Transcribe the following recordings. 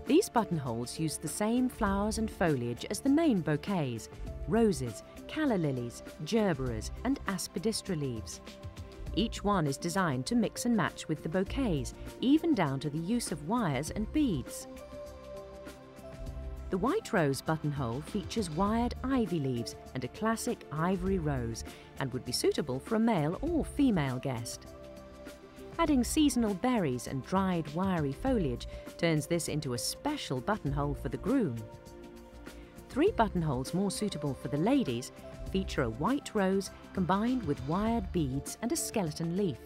These buttonholes use the same flowers and foliage as the main bouquets: roses, calla lilies, gerberas and aspidistra leaves. Each one is designed to mix and match with the bouquets, even down to the use of wires and beads. The white rose buttonhole features wired ivy leaves and a classic ivory rose, and would be suitable for a male or female guest. Adding seasonal berries and dried wiry foliage turns this into a special buttonhole for the groom. 3 buttonholes more suitable for the ladies feature a white rose combined with wired beads and a skeleton leaf.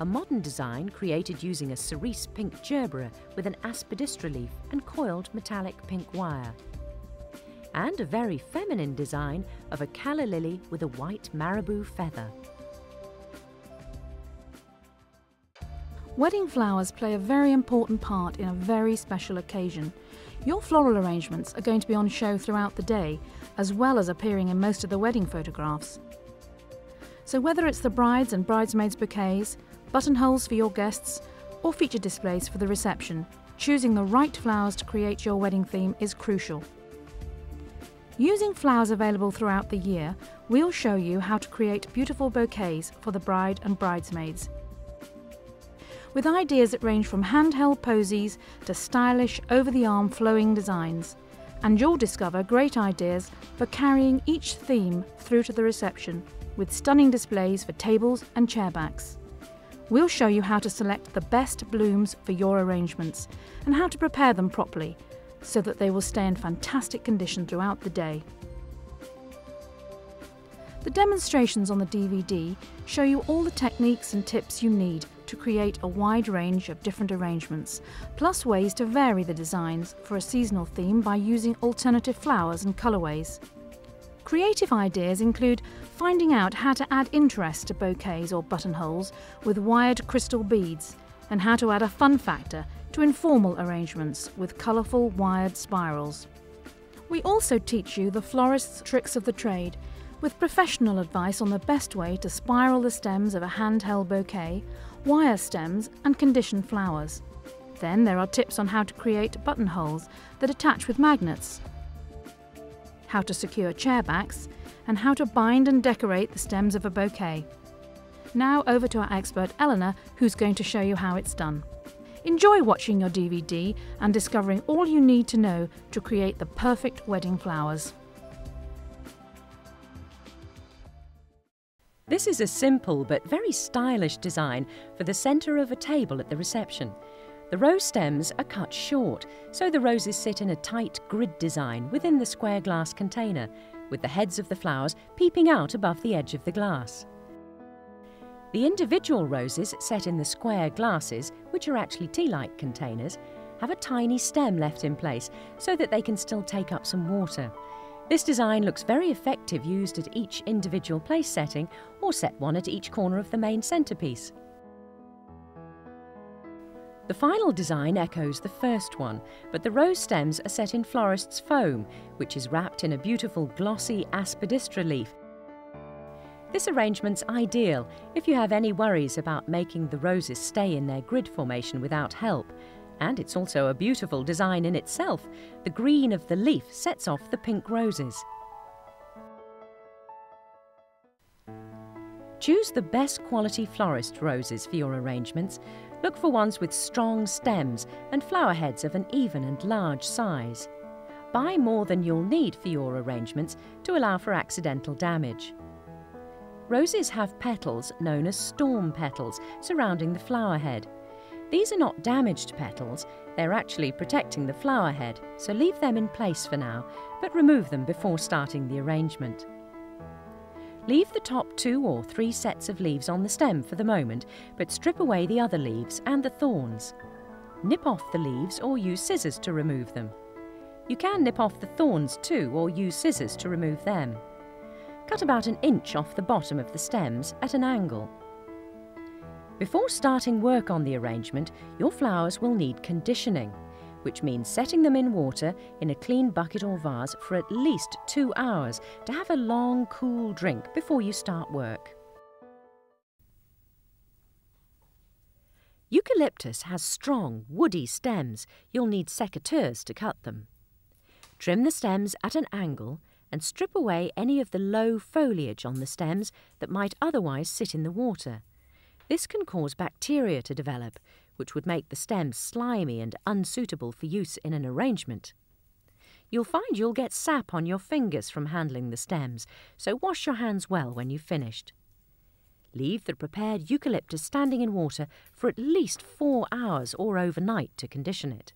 A modern design created using a cerise pink gerbera with an aspidistra leaf and coiled metallic pink wire. And a very feminine design of a calla lily with a white marabou feather. Wedding flowers play a very important part in a very special occasion. Your floral arrangements are going to be on show throughout the day, as well as appearing in most of the wedding photographs. So whether it's the brides and bridesmaids bouquets, buttonholes for your guests, or feature displays for the reception, choosing the right flowers to create your wedding theme is crucial. Using flowers available throughout the year, we'll show you how to create beautiful bouquets for the bride and bridesmaids, with ideas that range from handheld posies to stylish, over-the-arm flowing designs. And you'll discover great ideas for carrying each theme through to the reception, with stunning displays for tables and chairbacks. We'll show you how to select the best blooms for your arrangements and how to prepare them properly so that they will stay in fantastic condition throughout the day. The demonstrations on the DVD show you all the techniques and tips you need to create a wide range of different arrangements, plus ways to vary the designs for a seasonal theme by using alternative flowers and colourways. Creative ideas include finding out how to add interest to bouquets or buttonholes with wired crystal beads, and how to add a fun factor to informal arrangements with colourful wired spirals. We also teach you the florist's tricks of the trade, with professional advice on the best way to spiral the stems of a handheld bouquet, wire stems and condition flowers. Then there are tips on how to create buttonholes that attach with magnets, how to secure chairbacks, and how to bind and decorate the stems of a bouquet. Now over to our expert Eleanor, who's going to show you how it's done. Enjoy watching your DVD and discovering all you need to know to create the perfect wedding flowers. This is a simple but very stylish design for the centre of a table at the reception. The rose stems are cut short, so the roses sit in a tight grid design within the square glass container, with the heads of the flowers peeping out above the edge of the glass. The individual roses set in the square glasses, which are actually tea-like containers, have a tiny stem left in place so that they can still take up some water. This design looks very effective used at each individual place setting, or set one at each corner of the main centrepiece. The final design echoes the first one, but the rose stems are set in florist's foam, which is wrapped in a beautiful glossy aspidistra leaf. This arrangement's ideal if you have any worries about making the roses stay in their grid formation without help. And it's also a beautiful design in itself. The green of the leaf sets off the pink roses. Choose the best quality florist roses for your arrangements. Look for ones with strong stems and flower heads of an even and large size. Buy more than you'll need for your arrangements to allow for accidental damage. Roses have petals known as storm petals surrounding the flower head. These are not damaged petals, they're actually protecting the flower head, so leave them in place for now, but remove them before starting the arrangement. Leave the top 2 or 3 sets of leaves on the stem for the moment, but strip away the other leaves and the thorns. Nip off the leaves or use scissors to remove them. You can nip off the thorns too, or use scissors to remove them. Cut about 1 inch off the bottom of the stems at an angle. Before starting work on the arrangement, your flowers will need conditioning, which means setting them in water in a clean bucket or vase for at least 2 hours to have a long, cool drink before you start work. Eucalyptus has strong, woody stems. You'll need secateurs to cut them. Trim the stems at an angle and strip away any of the low foliage on the stems that might otherwise sit in the water. This can cause bacteria to develop, which would make the stems slimy and unsuitable for use in an arrangement. You'll find you'll get sap on your fingers from handling the stems, so wash your hands well when you've finished. Leave the prepared eucalyptus standing in water for at least 4 hours or overnight to condition it.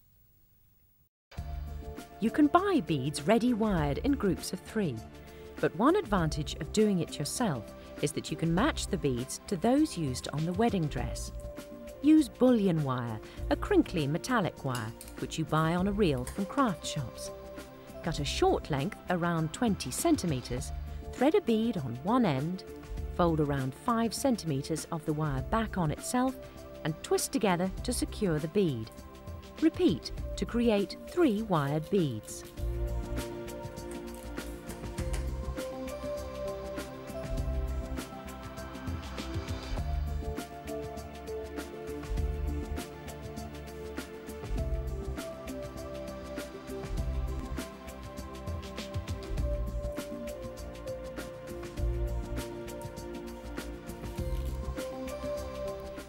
You can buy beads ready wired in groups of 3, but one advantage of doing it yourself is that you can match the beads to those used on the wedding dress. Use bullion wire, a crinkly metallic wire, which you buy on a reel from craft shops. Cut a short length around 20 centimetres, thread a bead on one end, fold around 5 centimetres of the wire back on itself and twist together to secure the bead. Repeat to create 3 wired beads.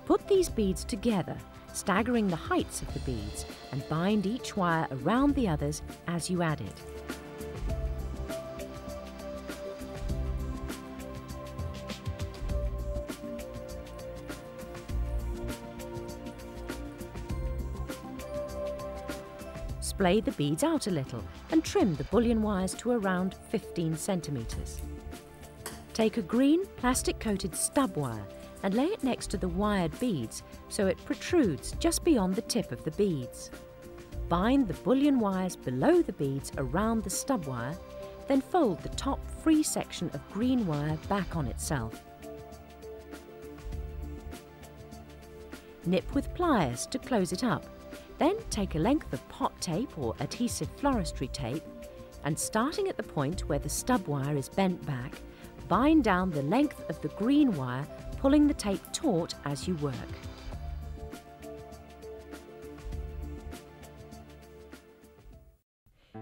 Put these beads together, staggering the heights of the beads, and bind each wire around the others as you add it. Splay the beads out a little and trim the bullion wires to around 15 centimetres. Take a green plastic-coated stub wire and lay it next to the wired beads so it protrudes just beyond the tip of the beads. Bind the bullion wires below the beads around the stub wire, then fold the top free section of green wire back on itself. Nip with pliers to close it up. Then take a length of pot tape or adhesive floristry tape and, starting at the point where the stub wire is bent back, bind down the length of the green wire, pulling the tape taut as you work.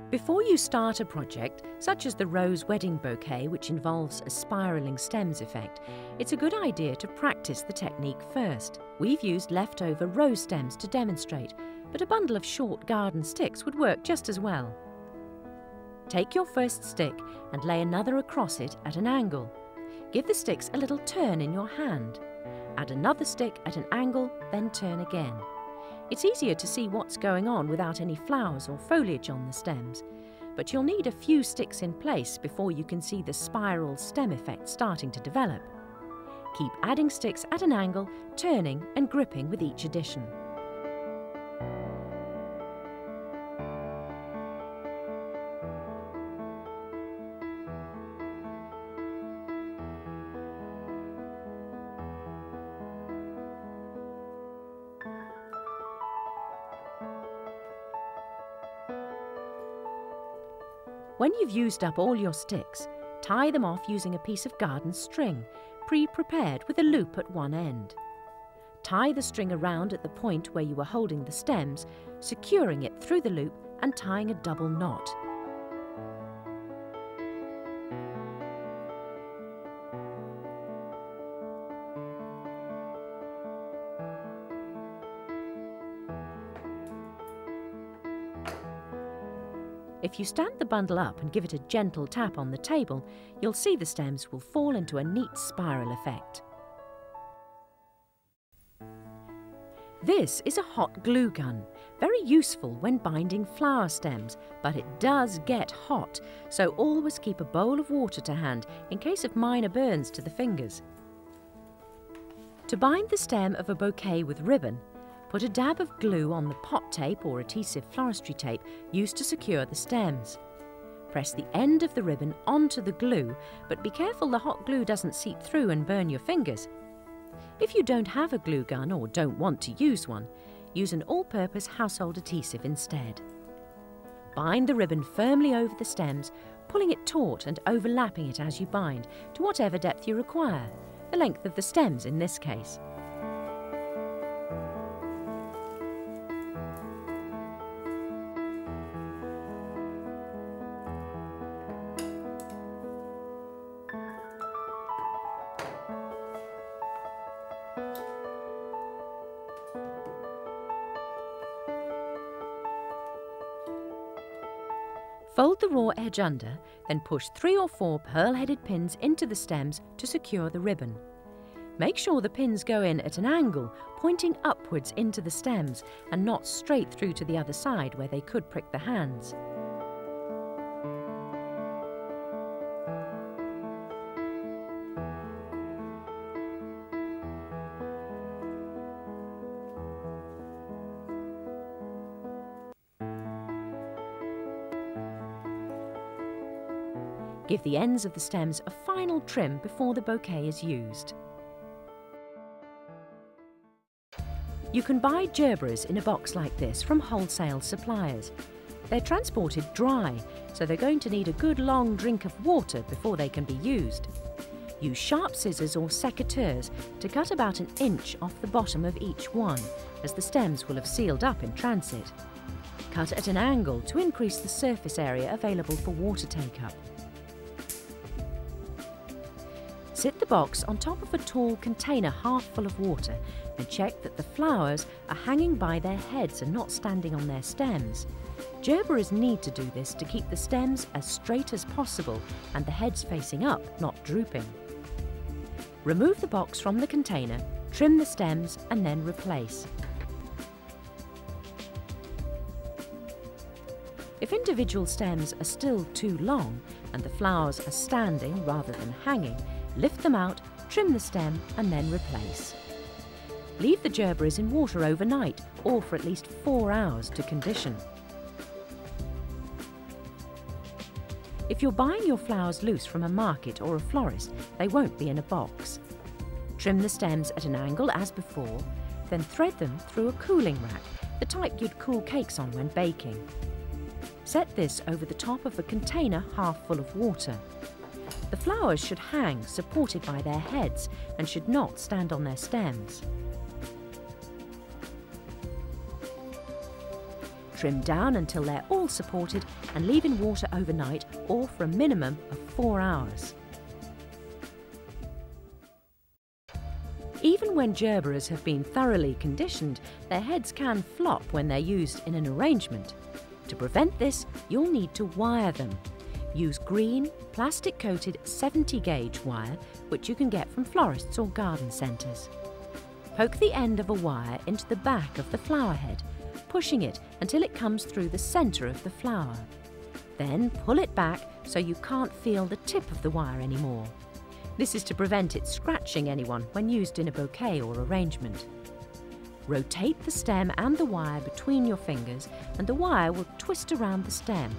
Before you start a project, such as the rose wedding bouquet, which involves a spiralling stems effect, it's a good idea to practice the technique first. We've used leftover rose stems to demonstrate, but a bundle of short garden sticks would work just as well. Take your first stick and lay another across it at an angle. Give the sticks a little turn in your hand. Add another stick at an angle, then turn again. It's easier to see what's going on without any flowers or foliage on the stems, but you'll need a few sticks in place before you can see the spiral stem effect starting to develop. Keep adding sticks at an angle, turning and gripping with each addition. When you've used up all your sticks, tie them off using a piece of garden string, pre-prepared with a loop at one end. Tie the string around at the point where you are holding the stems, securing it through the loop and tying a double knot. If you stand the bundle up and give it a gentle tap on the table, you'll see the stems will fall into a neat spiral effect. This is a hot glue gun, very useful when binding flower stems, but it does get hot, so always keep a bowl of water to hand in case of minor burns to the fingers. To bind the stem of a bouquet with ribbon, put a dab of glue on the pot tape or adhesive floristry tape used to secure the stems. Press the end of the ribbon onto the glue, but be careful the hot glue doesn't seep through and burn your fingers. If you don't have a glue gun or don't want to use one, use an all-purpose household adhesive instead. Bind the ribbon firmly over the stems, pulling it taut and overlapping it as you bind to whatever depth you require, the length of the stems in this case. Fold the raw edge under, then push 3 or 4 pearl-headed pins into the stems to secure the ribbon. Make sure the pins go in at an angle, pointing upwards into the stems and not straight through to the other side where they could prick the hands. Give the ends of the stems a final trim before the bouquet is used. You can buy gerberas in a box like this from wholesale suppliers. They're transported dry, so they're going to need a good long drink of water before they can be used. Use sharp scissors or secateurs to cut about 1 inch off the bottom of each one, as the stems will have sealed up in transit. Cut at an angle to increase the surface area available for water take-up. Sit the box on top of a tall container half full of water and check that the flowers are hanging by their heads and not standing on their stems. Gerberas need to do this to keep the stems as straight as possible and the heads facing up, not drooping. Remove the box from the container, trim the stems and then replace. If individual stems are still too long and the flowers are standing rather than hanging, lift them out, trim the stem and then replace. Leave the gerberas in water overnight or for at least 4 hours to condition. If you're buying your flowers loose from a market or a florist, they won't be in a box. Trim the stems at an angle as before, then thread them through a cooling rack, the type you'd cool cakes on when baking. Set this over the top of a container half full of water. The flowers should hang supported by their heads and should not stand on their stems. Trim down until they're all supported and leave in water overnight or for a minimum of 4 hours. Even when gerberas have been thoroughly conditioned, their heads can flop when they're used in an arrangement. To prevent this, you'll need to wire them. Use green, plastic-coated 70-gauge wire, which you can get from florists or garden centres. Poke the end of a wire into the back of the flower head, pushing it until it comes through the centre of the flower. Then pull it back so you can't feel the tip of the wire anymore. This is to prevent it scratching anyone when used in a bouquet or arrangement. Rotate the stem and the wire between your fingers and the wire will twist around the stem.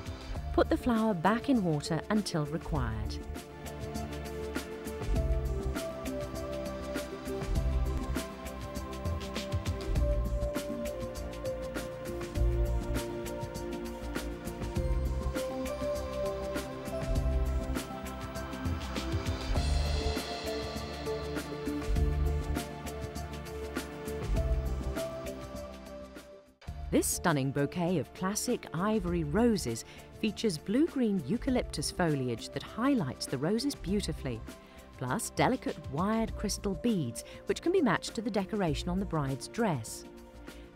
Put the flower back in water until required. This stunning bouquet of classic ivory roses features blue-green eucalyptus foliage that highlights the roses beautifully, plus delicate wired crystal beads which can be matched to the decoration on the bride's dress.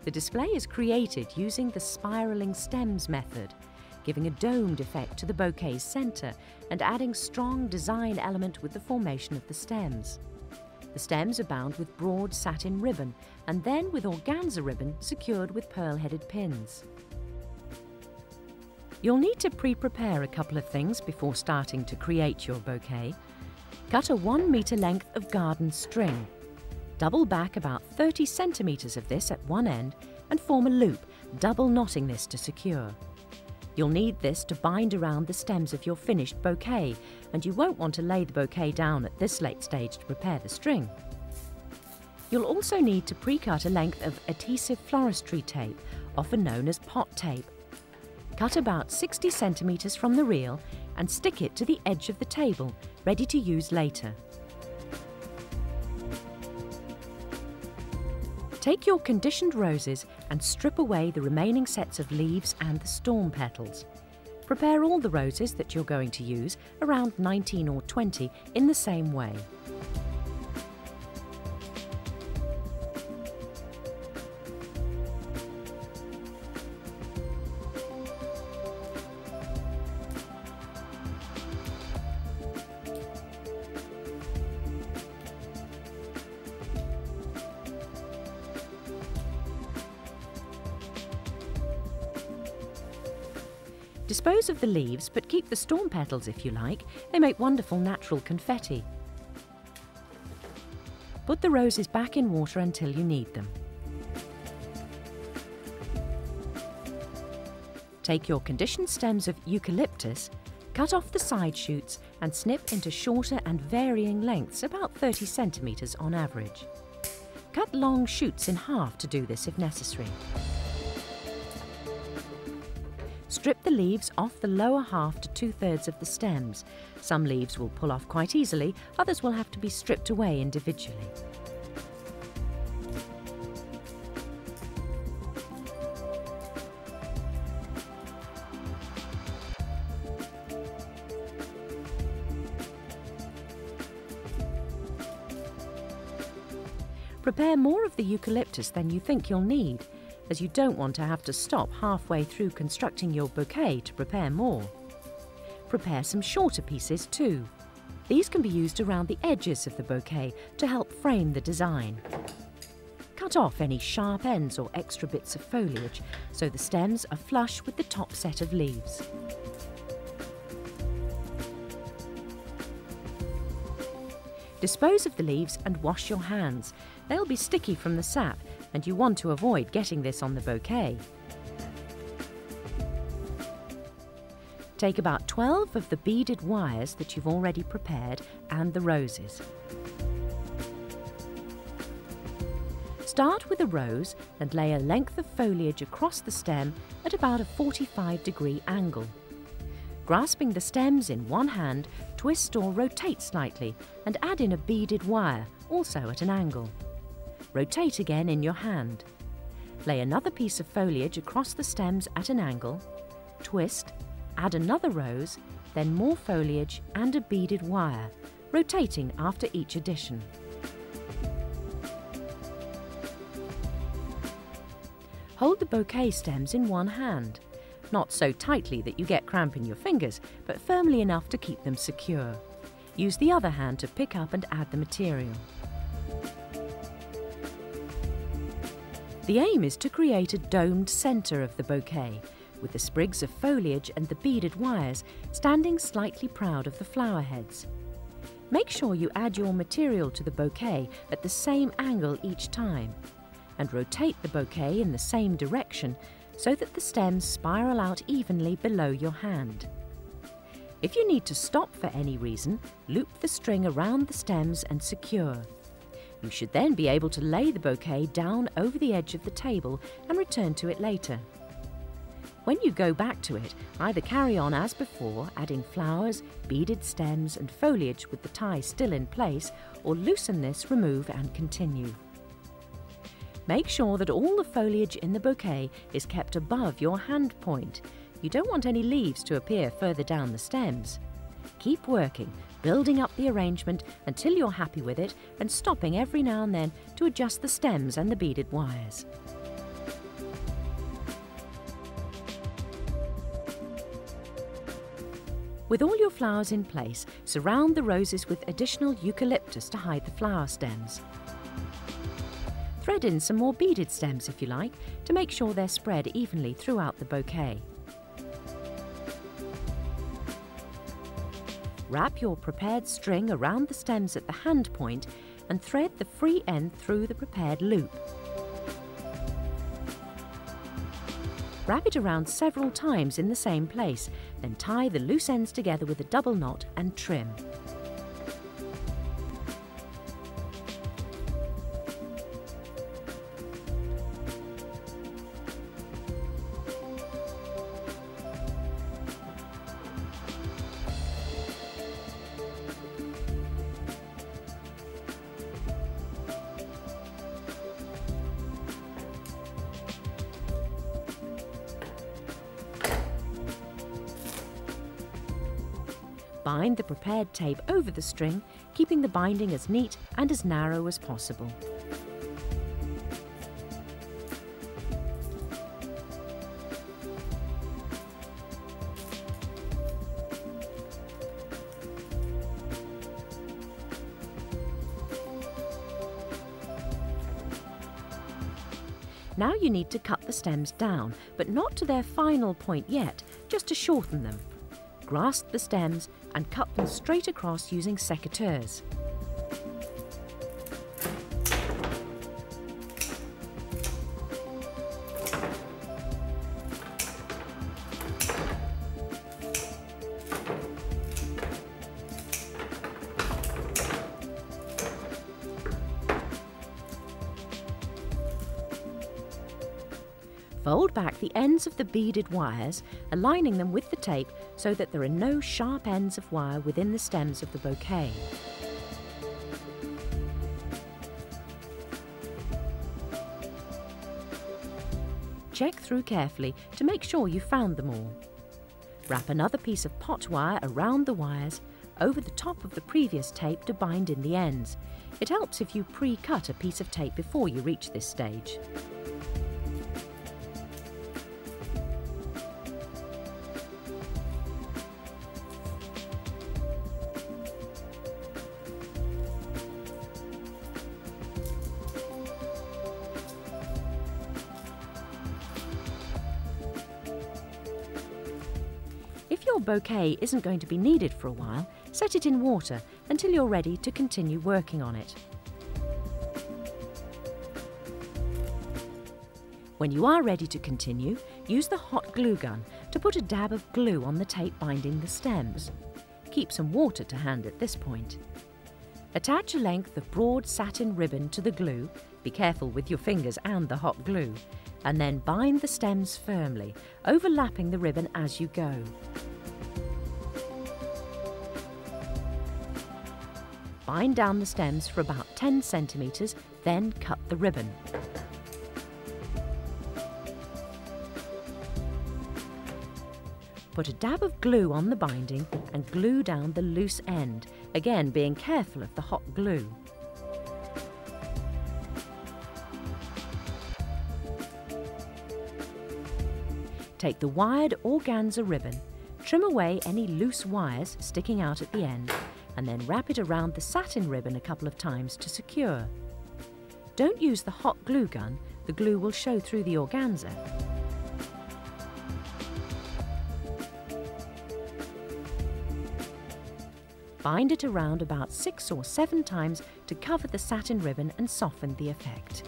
The display is created using the spiralling stems method, giving a domed effect to the bouquet's centre and adding strong design element with the formation of the stems. The stems are bound with broad satin ribbon and then with organza ribbon secured with pearl-headed pins. You'll need to pre-prepare a couple of things before starting to create your bouquet. Cut a 1 metre length of garden string. Double back about 30 centimetres of this at one end and form a loop, double knotting this to secure. You'll need this to bind around the stems of your finished bouquet, and you won't want to lay the bouquet down at this late stage to prepare the string. You'll also need to pre-cut a length of adhesive floristry tape, often known as pot tape. Cut about 60 centimetres from the reel and stick it to the edge of the table, ready to use later. Take your conditioned roses and strip away the remaining sets of leaves and the storm petals. Prepare all the roses that you're going to use, around 19 or 20, in the same way. Dispose of the leaves, but keep the storm petals if you like. They make wonderful natural confetti. Put the roses back in water until you need them. Take your conditioned stems of eucalyptus, cut off the side shoots and snip into shorter and varying lengths, about 30 centimetres on average. Cut long shoots in half to do this if necessary. Strip the leaves off the lower half to 2/3 of the stems. Some leaves will pull off quite easily, others will have to be stripped away individually. Prepare more of the eucalyptus than you think you'll need, as you don't want to have to stop halfway through constructing your bouquet to prepare more. Prepare some shorter pieces too. These can be used around the edges of the bouquet to help frame the design. Cut off any sharp ends or extra bits of foliage so the stems are flush with the top set of leaves. Dispose of the leaves and wash your hands. They'll be sticky from the sap, and you want to avoid getting this on the bouquet. Take about 12 of the beaded wires that you've already prepared and the roses. Start with a rose and lay a length of foliage across the stem at about a 45-degree angle. Grasping the stems in one hand, twist or rotate slightly and add in a beaded wire, also at an angle. Rotate again in your hand. Lay another piece of foliage across the stems at an angle, twist, add another rose, then more foliage and a beaded wire, rotating after each addition. Hold the bouquet stems in one hand. Not so tightly that you get cramp in your fingers, but firmly enough to keep them secure. Use the other hand to pick up and add the material. The aim is to create a domed centre of the bouquet, with the sprigs of foliage and the beaded wires standing slightly proud of the flower heads. Make sure you add your material to the bouquet at the same angle each time, and rotate the bouquet in the same direction so that the stems spiral out evenly below your hand. If you need to stop for any reason, loop the string around the stems and secure. You should then be able to lay the bouquet down over the edge of the table and return to it later. When you go back to it, either carry on as before, adding flowers, beaded stems and foliage with the tie still in place, or loosen this, remove and continue. Make sure that all the foliage in the bouquet is kept above your hand point. You don't want any leaves to appear further down the stems. Keep working, building up the arrangement until you're happy with it and stopping every now and then to adjust the stems and the beaded wires. With all your flowers in place, surround the roses with additional eucalyptus to hide the flower stems. Thread in some more beaded stems if you like, to make sure they're spread evenly throughout the bouquet. Wrap your prepared string around the stems at the hand point and thread the free end through the prepared loop. Wrap it around several times in the same place, then tie the loose ends together with a double knot and trim. Bind the prepared tape over the string, keeping the binding as neat and as narrow as possible. Now you need to cut the stems down, but not to their final point yet, just to shorten them. Grasp the stems and cut them straight across using secateurs. Fold back the ends of the beaded wires, aligning them with the tape so that there are no sharp ends of wire within the stems of the bouquet. Check through carefully to make sure you found them all. Wrap another piece of pot wire around the wires, over the top of the previous tape to bind in the ends. It helps if you pre-cut a piece of tape before you reach this stage. If your bouquet isn't going to be needed for a while, set it in water until you're ready to continue working on it. When you are ready to continue, use the hot glue gun to put a dab of glue on the tape binding the stems. Keep some water to hand at this point. Attach a length of broad satin ribbon to the glue, be careful with your fingers and the hot glue, and then bind the stems firmly, overlapping the ribbon as you go. Bind down the stems for about 10 centimetres, then cut the ribbon. Put a dab of glue on the binding and glue down the loose end, again being careful of the hot glue. Take the wired organza ribbon, trim away any loose wires sticking out at the end, and then wrap it around the satin ribbon a couple of times to secure. Don't use the hot glue gun, the glue will show through the organza. Bind it around about 6 or 7 times to cover the satin ribbon and soften the effect.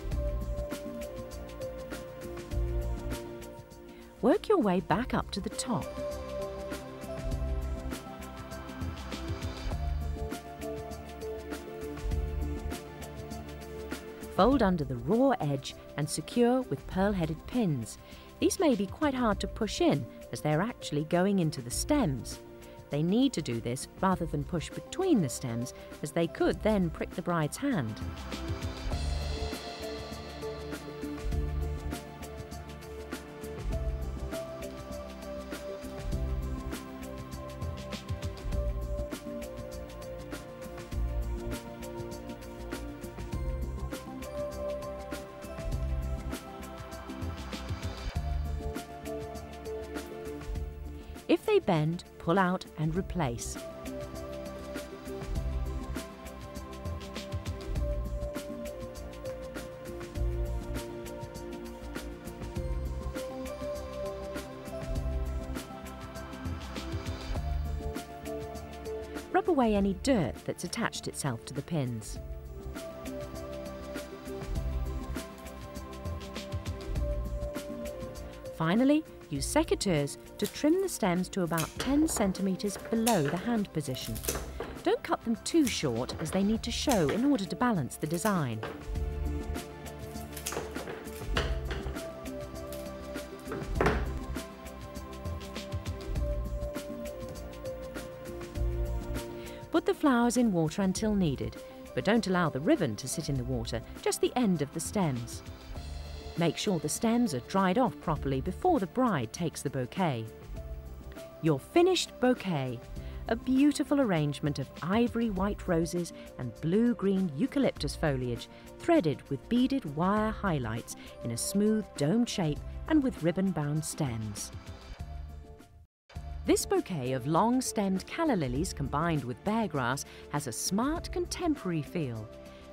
Work your way back up to the top. Fold under the raw edge and secure with pearl-headed pins. These may be quite hard to push in as they're actually going into the stems. They need to do this rather than push between the stems, as they could then prick the bride's hand. If they bend, pull out and replace. Rub away any dirt that's attached itself to the pins. Finally, use secateurs to trim the stems to about 10 centimetres below the hand position. Don't cut them too short, as they need to show in order to balance the design. Put the flowers in water until needed, but don't allow the ribbon to sit in the water, just the end of the stems. Make sure the stems are dried off properly before the bride takes the bouquet. Your finished bouquet, a beautiful arrangement of ivory white roses and blue-green eucalyptus foliage, threaded with beaded wire highlights in a smooth domed shape and with ribbon-bound stems. This bouquet of long-stemmed calla lilies combined with beargrass has a smart, contemporary feel.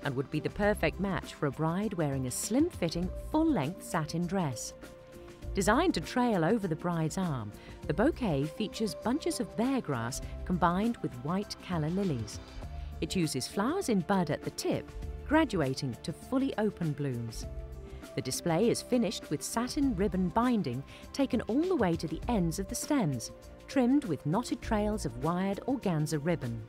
and would be the perfect match for a bride wearing a slim-fitting, full-length satin dress. Designed to trail over the bride's arm, the bouquet features bunches of bear grass combined with white calla lilies. It uses flowers in bud at the tip, graduating to fully open blooms. The display is finished with satin ribbon binding taken all the way to the ends of the stems, trimmed with knotted trails of wired organza ribbon.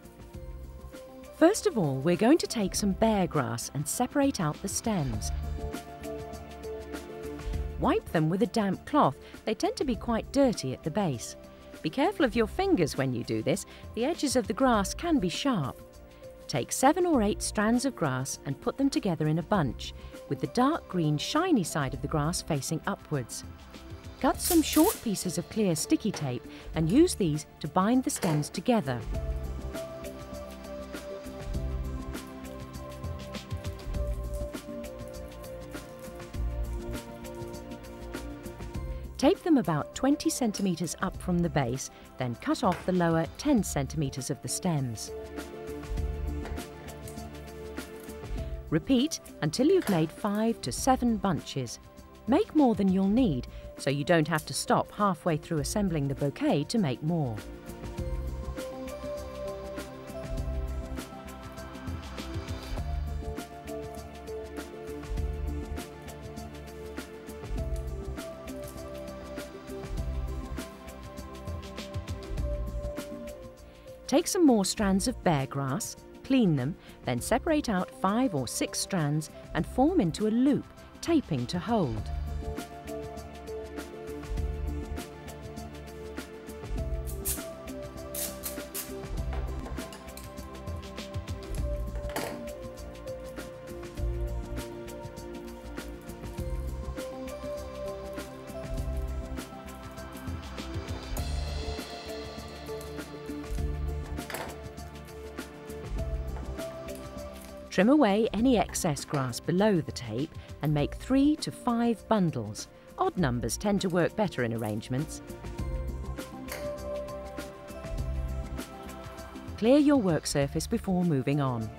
First of all, we're going to take some bear grass and separate out the stems. Wipe them with a damp cloth. They tend to be quite dirty at the base. Be careful of your fingers when you do this. The edges of the grass can be sharp. Take 7 or 8 strands of grass and put them together in a bunch, with the dark green shiny side of the grass facing upwards. Cut some short pieces of clear sticky tape and use these to bind the stems together. Tape them about 20 centimetres up from the base, then cut off the lower 10 centimetres of the stems. Repeat until you've made 5 to 7 bunches. Make more than you'll need, so you don't have to stop halfway through assembling the bouquet to make more. Take some more strands of bear grass, clean them, then separate out 5 or 6 strands and form into a loop, taping to hold. Trim away any excess grass below the tape and make 3 to 5 bundles. Odd numbers tend to work better in arrangements. Clear your work surface before moving on.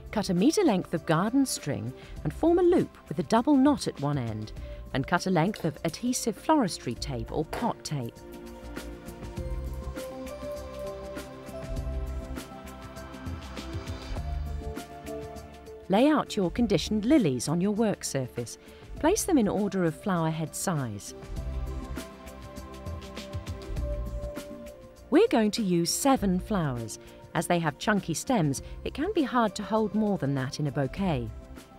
Cut a metre length of garden string and form a loop with a double knot at one end, and cut a length of adhesive floristry tape or pot tape. Lay out your conditioned lilies on your work surface. Place them in order of flower head size. We're going to use 7 flowers. As they have chunky stems, it can be hard to hold more than that in a bouquet.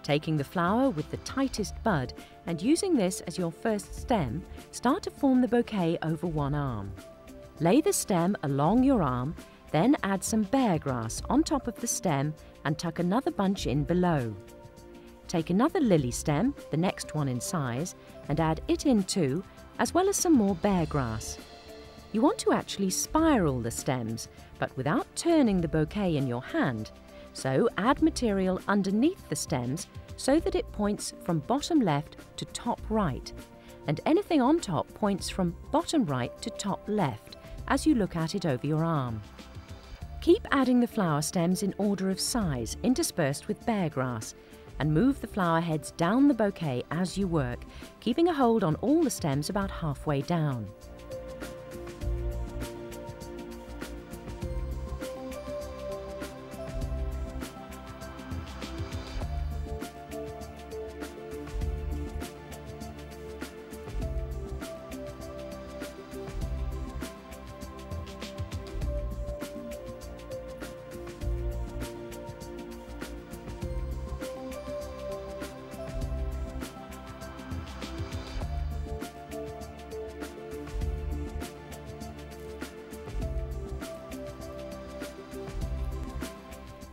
Taking the flower with the tightest bud and using this as your first stem, start to form the bouquet over one arm. Lay the stem along your arm, then add some bear grass on top of the stem and tuck another bunch in below. Take another lily stem, the next one in size, and add it in too, as well as some more bear grass. You want to actually spiral the stems, but without turning the bouquet in your hand, so add material underneath the stems so that it points from bottom left to top right, and anything on top points from bottom right to top left as you look at it over your arm. Keep adding the flower stems in order of size, interspersed with bear grass, and move the flower heads down the bouquet as you work, keeping a hold on all the stems about halfway down.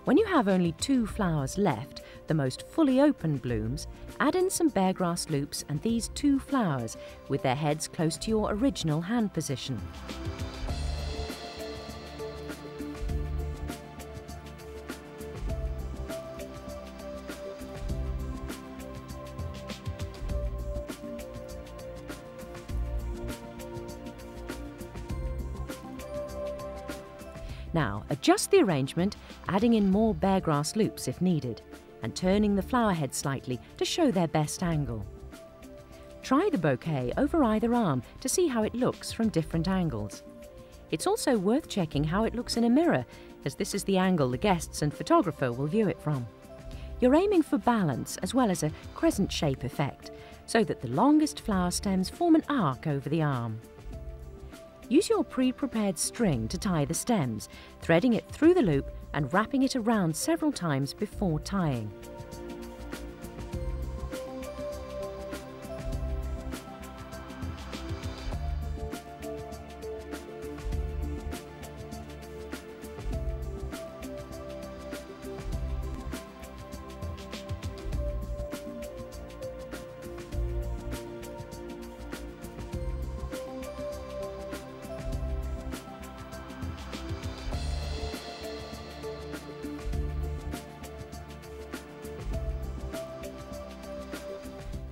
When you have only 2 flowers left, the most fully open blooms, add in some bear grass loops and these 2 flowers with their heads close to your original hand position. Now, adjust the arrangement, adding in more bare grass loops if needed, and turning the flower heads slightly to show their best angle. Try the bouquet over either arm to see how it looks from different angles. It's also worth checking how it looks in a mirror, as this is the angle the guests and photographer will view it from. You're aiming for balance as well as a crescent shape effect, so that the longest flower stems form an arc over the arm. Use your pre-prepared string to tie the stems, threading it through the loop and wrapping it around several times before tying.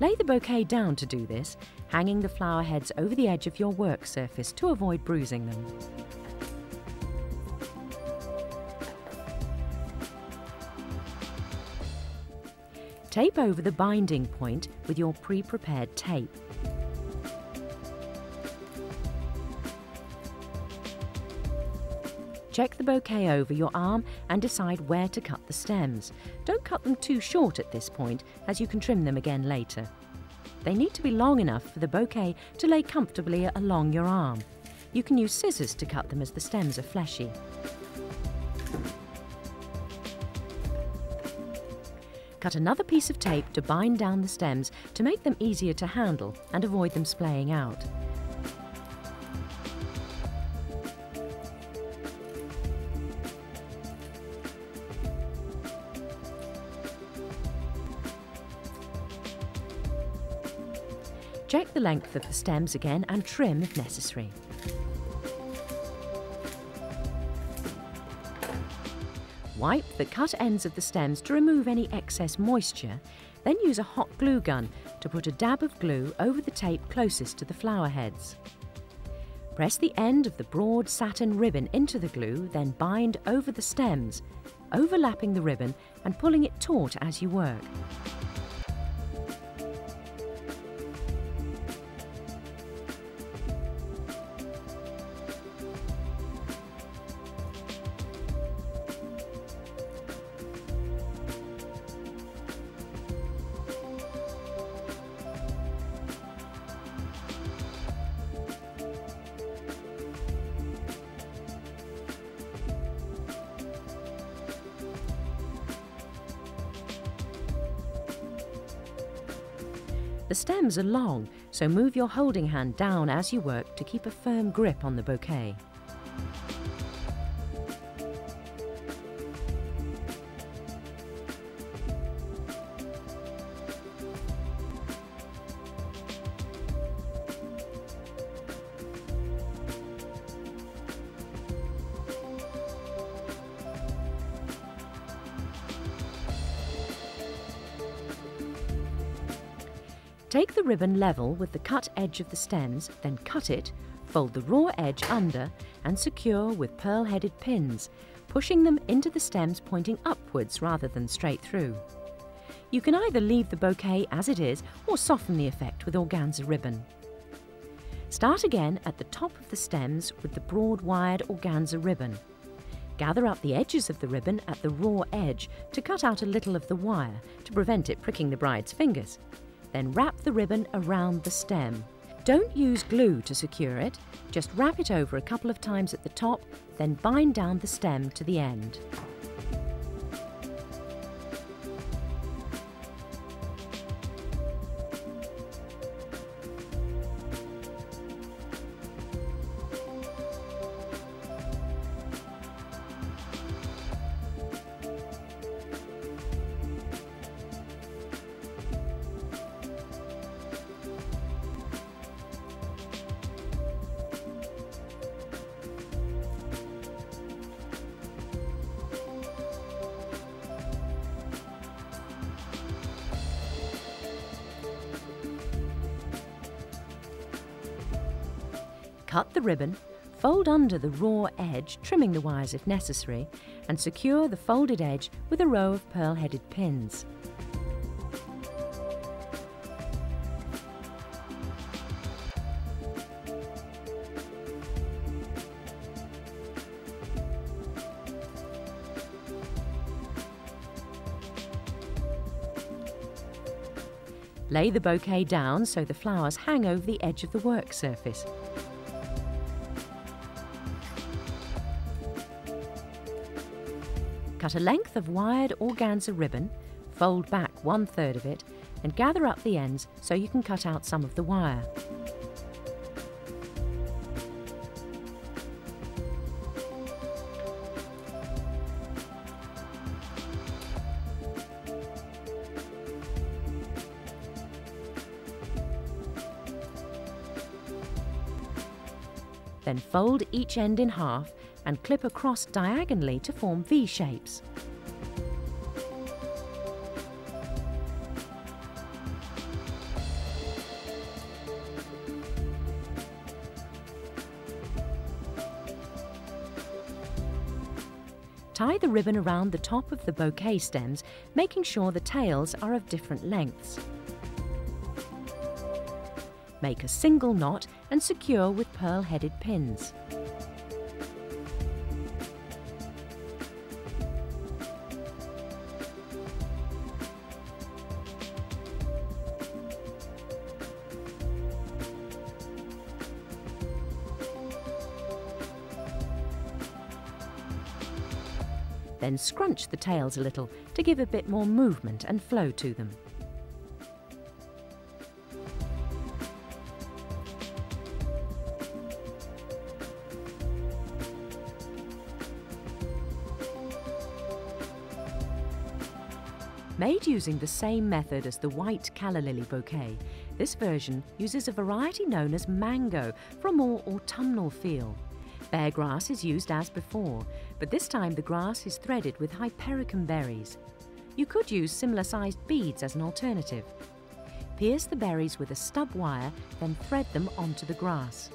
Lay the bouquet down to do this, hanging the flower heads over the edge of your work surface to avoid bruising them. Tape over the binding point with your pre-prepared tape. Check the bouquet over your arm and decide where to cut the stems. Don't cut them too short at this point, as you can trim them again later. They need to be long enough for the bouquet to lay comfortably along your arm. You can use scissors to cut them as the stems are fleshy. Cut another piece of tape to bind down the stems to make them easier to handle and avoid them splaying out. Check the length of the stems again and trim if necessary. Wipe the cut ends of the stems to remove any excess moisture, then use a hot glue gun to put a dab of glue over the tape closest to the flower heads. Press the end of the broad satin ribbon into the glue, then bind over the stems, overlapping the ribbon and pulling it taut as you work. The stems are long, so move your holding hand down as you work to keep a firm grip on the bouquet. Take the ribbon level with the cut edge of the stems, then cut it, fold the raw edge under and secure with pearl-headed pins, pushing them into the stems pointing upwards rather than straight through. You can either leave the bouquet as it is or soften the effect with organza ribbon. Start again at the top of the stems with the broad wired organza ribbon. Gather up the edges of the ribbon at the raw edge to cut out a little of the wire to prevent it pricking the bride's fingers. Then wrap the ribbon around the stem. Don't use glue to secure it, just wrap it over a couple of times at the top, then bind down the stem to the end. Cut the ribbon, Fold under the raw edge, trimming the wires if necessary, and secure the folded edge with a row of pearl-headed pins. Lay the bouquet down so the flowers hang over the edge of the work surface. Cut a length of wired organza ribbon, fold back 1/3 of it, and gather up the ends so you can cut out some of the wire. Then fold each end in half and clip across diagonally to form V shapes. Tie the ribbon around the top of the bouquet stems, making sure the tails are of different lengths. Make a single knot and secure with pearl-headed pins. Then scrunch the tails a little to give a bit more movement and flow to them. Made using the same method as the white calla lily bouquet, this version uses a variety known as mango for a more autumnal feel. Bear grass is used as before, but this time the grass is threaded with hypericum berries. You could use similar-sized beads as an alternative. Pierce the berries with a stub wire, then thread them onto the grass.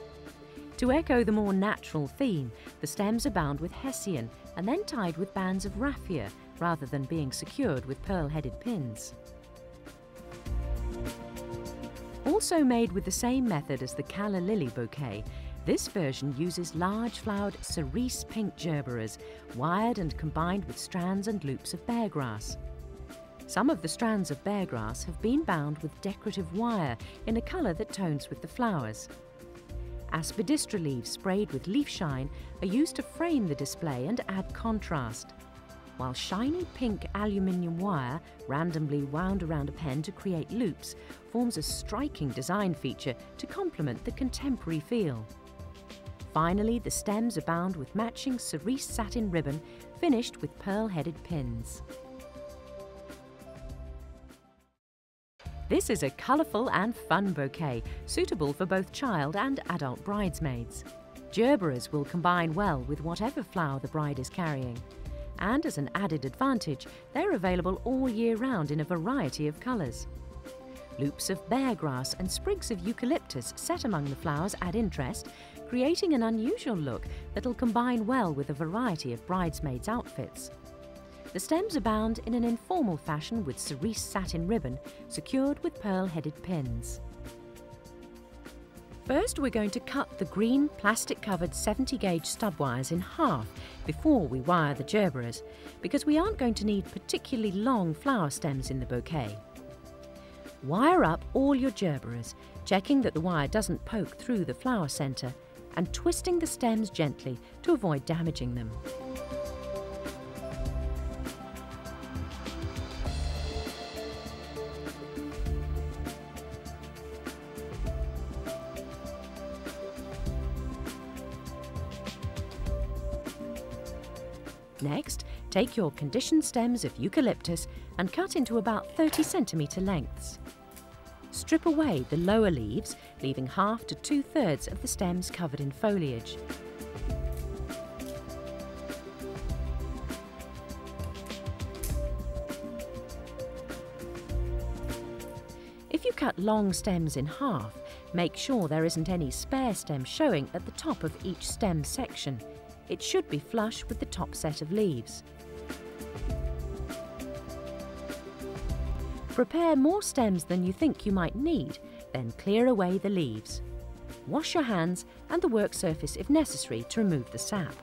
To echo the more natural theme, the stems are bound with hessian and then tied with bands of raffia, rather than being secured with pearl-headed pins. Also made with the same method as the calla lily bouquet, this version uses large-flowered cerise pink gerberas, wired and combined with strands and loops of bear grass. Some of the strands of bear grass have been bound with decorative wire in a colour that tones with the flowers. Aspidistra leaves sprayed with leaf shine are used to frame the display and add contrast, while shiny pink aluminium wire, randomly wound around a pen to create loops, forms a striking design feature to complement the contemporary feel. Finally, the stems are bound with matching cerise satin ribbon, finished with pearl-headed pins. This is a colourful and fun bouquet, suitable for both child and adult bridesmaids. Gerberas will combine well with whatever flower the bride is carrying. And as an added advantage, they're available all year round in a variety of colours. Loops of bear grass and sprigs of eucalyptus set among the flowers add interest, creating an unusual look that'll combine well with a variety of bridesmaids' outfits. The stems are bound in an informal fashion with cerise satin ribbon, secured with pearl-headed pins. First, we're going to cut the green plastic-covered 70-gauge stub wires in half before we wire the gerberas, because we aren't going to need particularly long flower stems in the bouquet. Wire up all your gerberas, checking that the wire doesn't poke through the flower centre, and twisting the stems gently to avoid damaging them. Next, take your conditioned stems of eucalyptus and cut into about 30 cm lengths. Strip away the lower leaves, leaving 1/2 to 2/3 of the stems covered in foliage. If you cut long stems in half, make sure there isn't any spare stem showing at the top of each stem section. It should be flush with the top set of leaves. Prepare more stems than you think you might need, then clear away the leaves. Wash your hands and the work surface if necessary to remove the sap.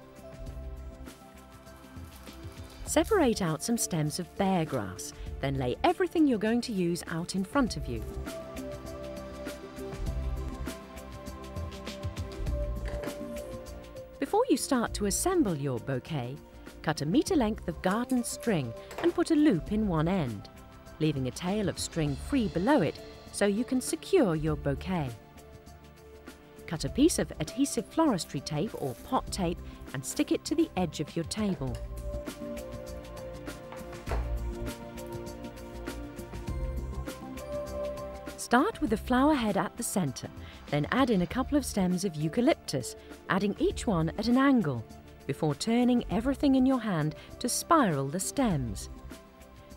Separate out some stems of bear grass, then lay everything you're going to use out in front of you. Before you start to assemble your bouquet, cut a metre length of garden string and put a loop in one end, leaving a tail of string free below it so you can secure your bouquet. Cut a piece of adhesive floristry tape or pot tape and stick it to the edge of your table. Start with the flower head at the centre, then add in a couple of stems of eucalyptus, adding each one at an angle, before turning everything in your hand to spiral the stems.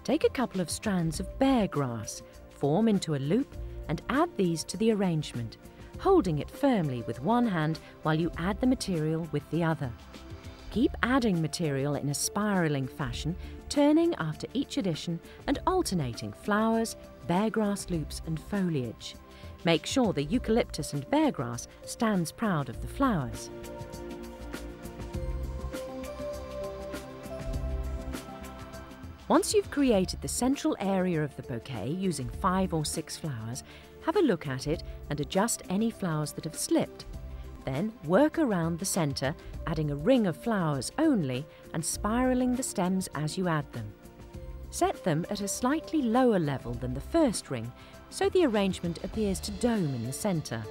Take a couple of strands of bear grass, form into a loop and add these to the arrangement, holding it firmly with one hand while you add the material with the other. Keep adding material in a spiralling fashion, turning after each addition and alternating flowers, bear grass loops and foliage. Make sure the eucalyptus and bear grass stands proud of the flowers. Once you've created the central area of the bouquet using 5 or 6 flowers, have a look at it and adjust any flowers that have slipped. Then work around the centre, adding a ring of flowers only and spiralling the stems as you add them. Set them at a slightly lower level than the first ring, so the arrangement appears to dome in the centre.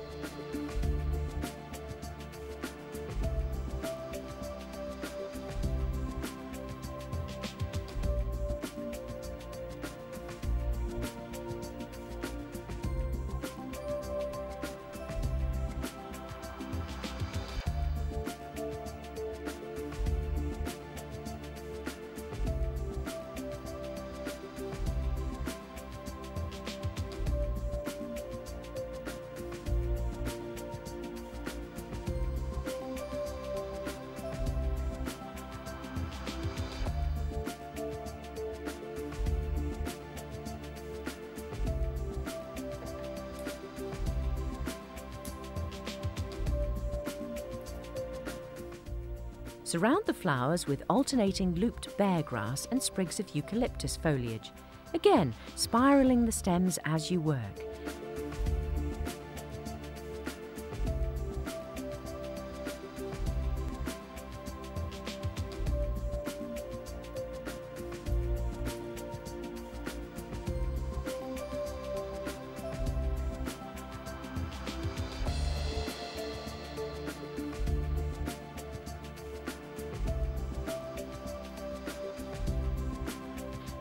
Surround the flowers with alternating looped bear grass and sprigs of eucalyptus foliage, again spiralling the stems as you work.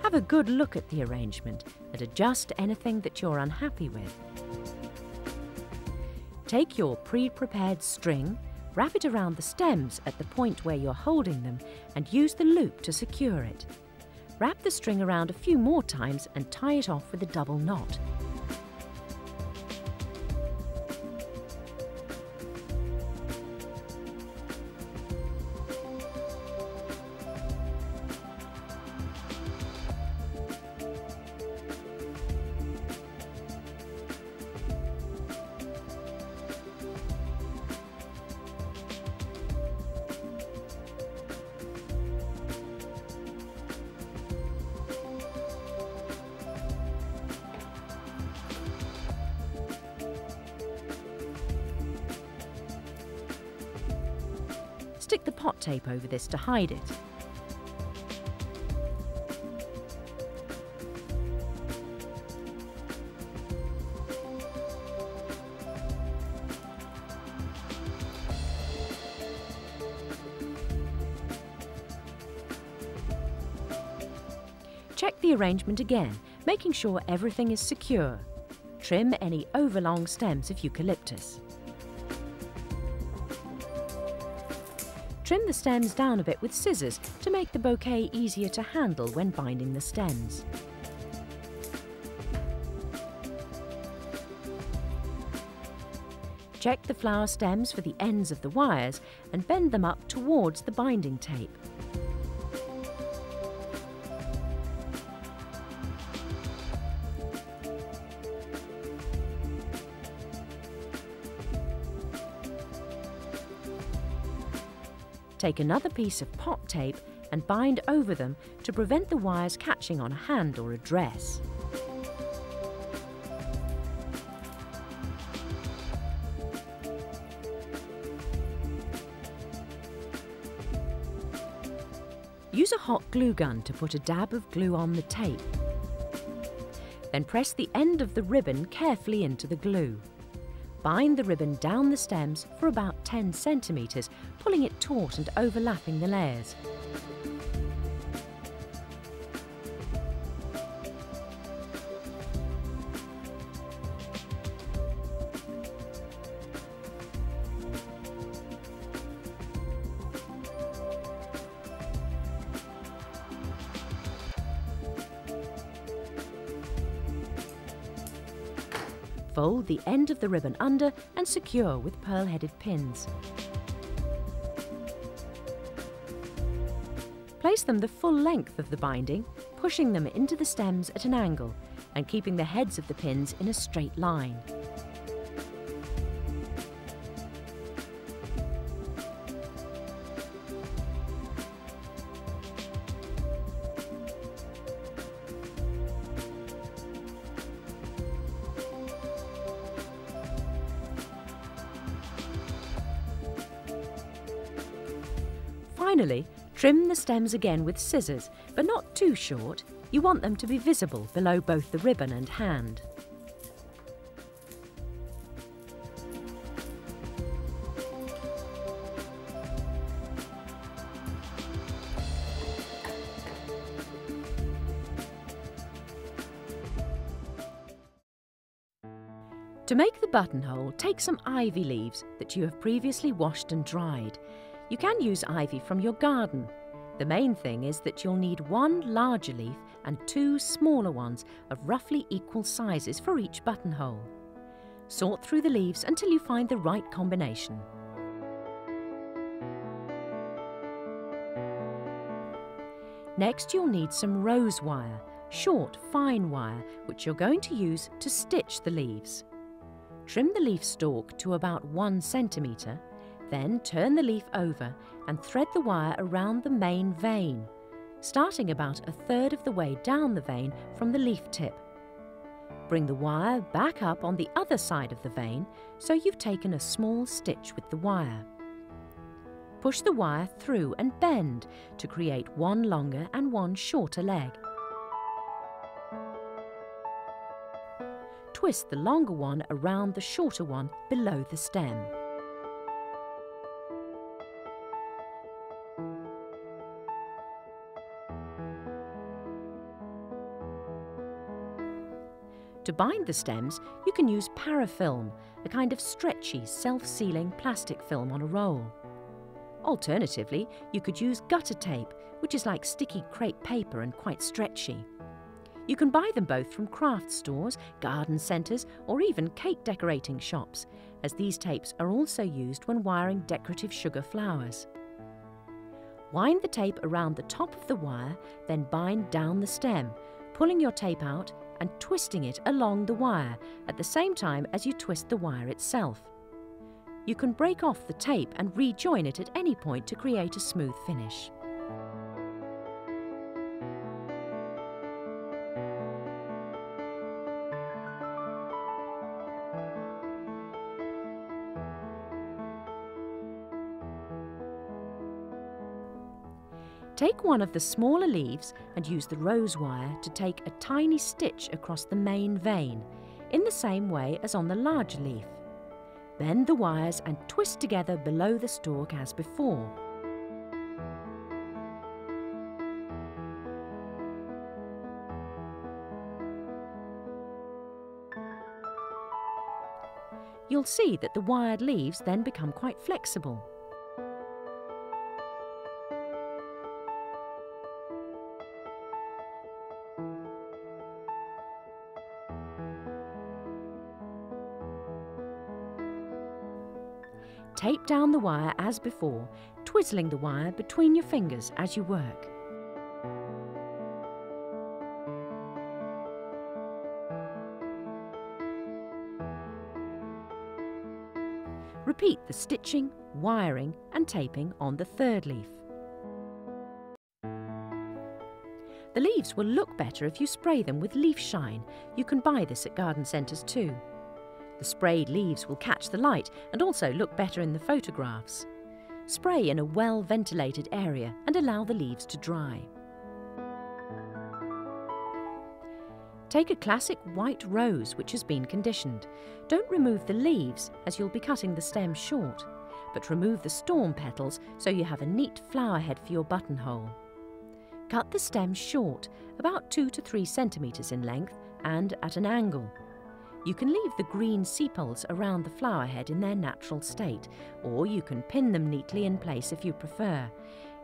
Have a good look at the arrangement and adjust anything that you're unhappy with. Take your pre-prepared string, wrap it around the stems at the point where you're holding them and use the loop to secure it. Wrap the string around a few more times and tie it off with a double knot. Stick the pot tape over this to hide it. Check the arrangement again, making sure everything is secure. Trim any overlong stems of eucalyptus. Trim the stems down a bit with scissors to make the bouquet easier to handle when binding the stems. Check the flower stems for the ends of the wires and bend them up towards the binding tape. Take another piece of pot tape and bind over them to prevent the wires catching on a hand or a dress. Use a hot glue gun to put a dab of glue on the tape. Then press the end of the ribbon carefully into the glue. Bind the ribbon down the stems for about 10 centimetres, pulling it taut and overlapping the layers. Fold the end of the ribbon under and secure with pearl-headed pins. Place them the full length of the binding, pushing them into the stems at an angle and keeping the heads of the pins in a straight line. Finally, trim the stems again with scissors, but not too short. You want them to be visible below both the ribbon and hand. To make the buttonhole, take some ivy leaves that you have previously washed and dried. You can use ivy from your garden. The main thing is that you'll need one larger leaf and two smaller ones of roughly equal sizes for each buttonhole. Sort through the leaves until you find the right combination. Next, you'll need some rose wire, short, fine wire, which you're going to use to stitch the leaves. Trim the leaf stalk to about 1 centimetre. Then turn the leaf over and thread the wire around the main vein, starting about 1/3 of the way down the vein from the leaf tip. Bring the wire back up on the other side of the vein so you've taken a small stitch with the wire. Push the wire through and bend to create one longer and one shorter leg. Twist the longer one around the shorter one below the stem. To bind the stems, you can use parafilm, a kind of stretchy, self-sealing plastic film on a roll. Alternatively, you could use gutter tape, which is like sticky crepe paper and quite stretchy. You can buy them both from craft stores, garden centres, or even cake decorating shops, as these tapes are also used when wiring decorative sugar flowers. Wind the tape around the top of the wire, then bind down the stem, pulling your tape out and twisting it along the wire at the same time as you twist the wire itself. You can break off the tape and rejoin it at any point to create a smooth finish. Take one of the smaller leaves and use the rose wire to take a tiny stitch across the main vein, in the same way as on the larger leaf. Bend the wires and twist together below the stalk as before. You'll see that the wired leaves then become quite flexible. Tape down the wire as before, twizzling the wire between your fingers as you work. Repeat the stitching, wiring and taping on the third leaf. The leaves will look better if you spray them with leaf shine. You can buy this at garden centres too. The sprayed leaves will catch the light and also look better in the photographs. Spray in a well-ventilated area and allow the leaves to dry. Take a classic white rose which has been conditioned. Don't remove the leaves as you'll be cutting the stem short, but remove the storm petals so you have a neat flower head for your buttonhole. Cut the stem short, about 2 to 3 centimetres in length and at an angle. You can leave the green sepals around the flower head in their natural state, or you can pin them neatly in place if you prefer.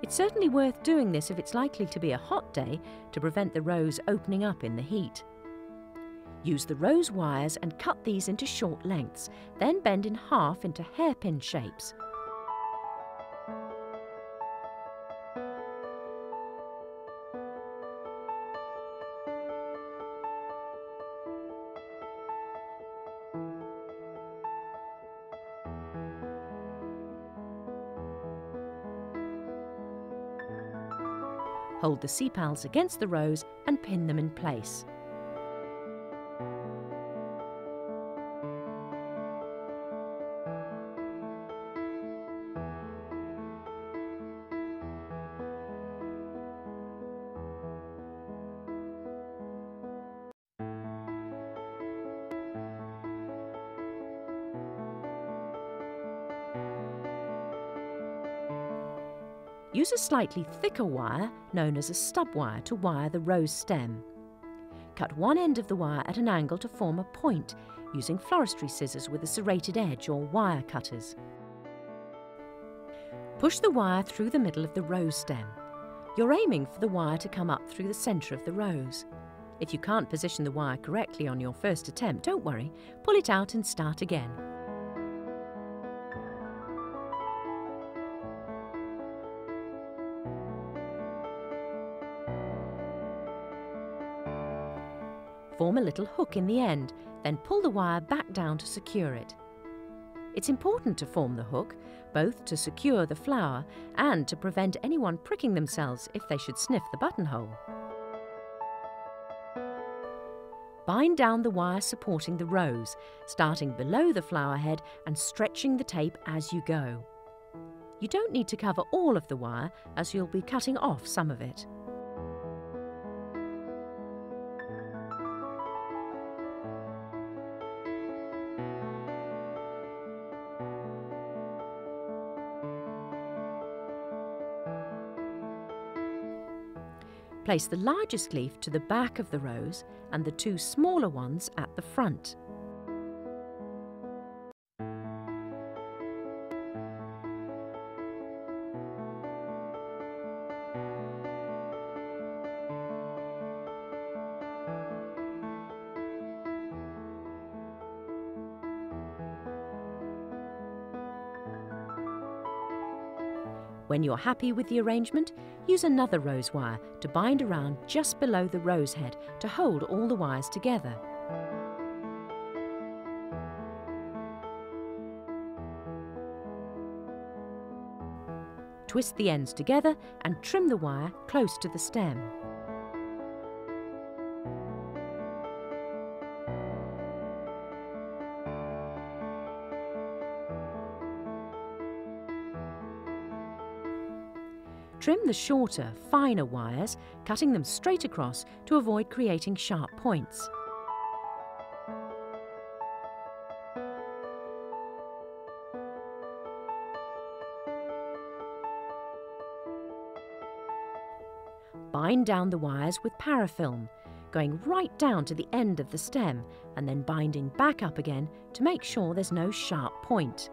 It's certainly worth doing this if it's likely to be a hot day to prevent the rose opening up in the heat. Use the rose wires and cut these into short lengths, then bend in half into hairpin shapes. Hold the sepals against the rose and pin them in place. Use a slightly thicker wire, known as a stub wire, to wire the rose stem. Cut one end of the wire at an angle to form a point, using floristry scissors with a serrated edge or wire cutters. Push the wire through the middle of the rose stem. You're aiming for the wire to come up through the centre of the rose. If you can't position the wire correctly on your first attempt, don't worry, pull it out and start again. Form a little hook in the end, then pull the wire back down to secure it. It's important to form the hook, both to secure the flower and to prevent anyone pricking themselves if they should sniff the buttonhole. Bind down the wire supporting the rose, starting below the flower head and stretching the tape as you go. You don't need to cover all of the wire as you'll be cutting off some of it. Place the largest leaf to the back of the rose and the two smaller ones at the front. When you're happy with the arrangement, use another rose wire to bind around just below the rose head to hold all the wires together. Twist the ends together and trim the wire close to the stem. Trim the shorter, finer wires, cutting them straight across to avoid creating sharp points. Bind down the wires with parafilm, going right down to the end of the stem and then binding back up again to make sure there's no sharp point.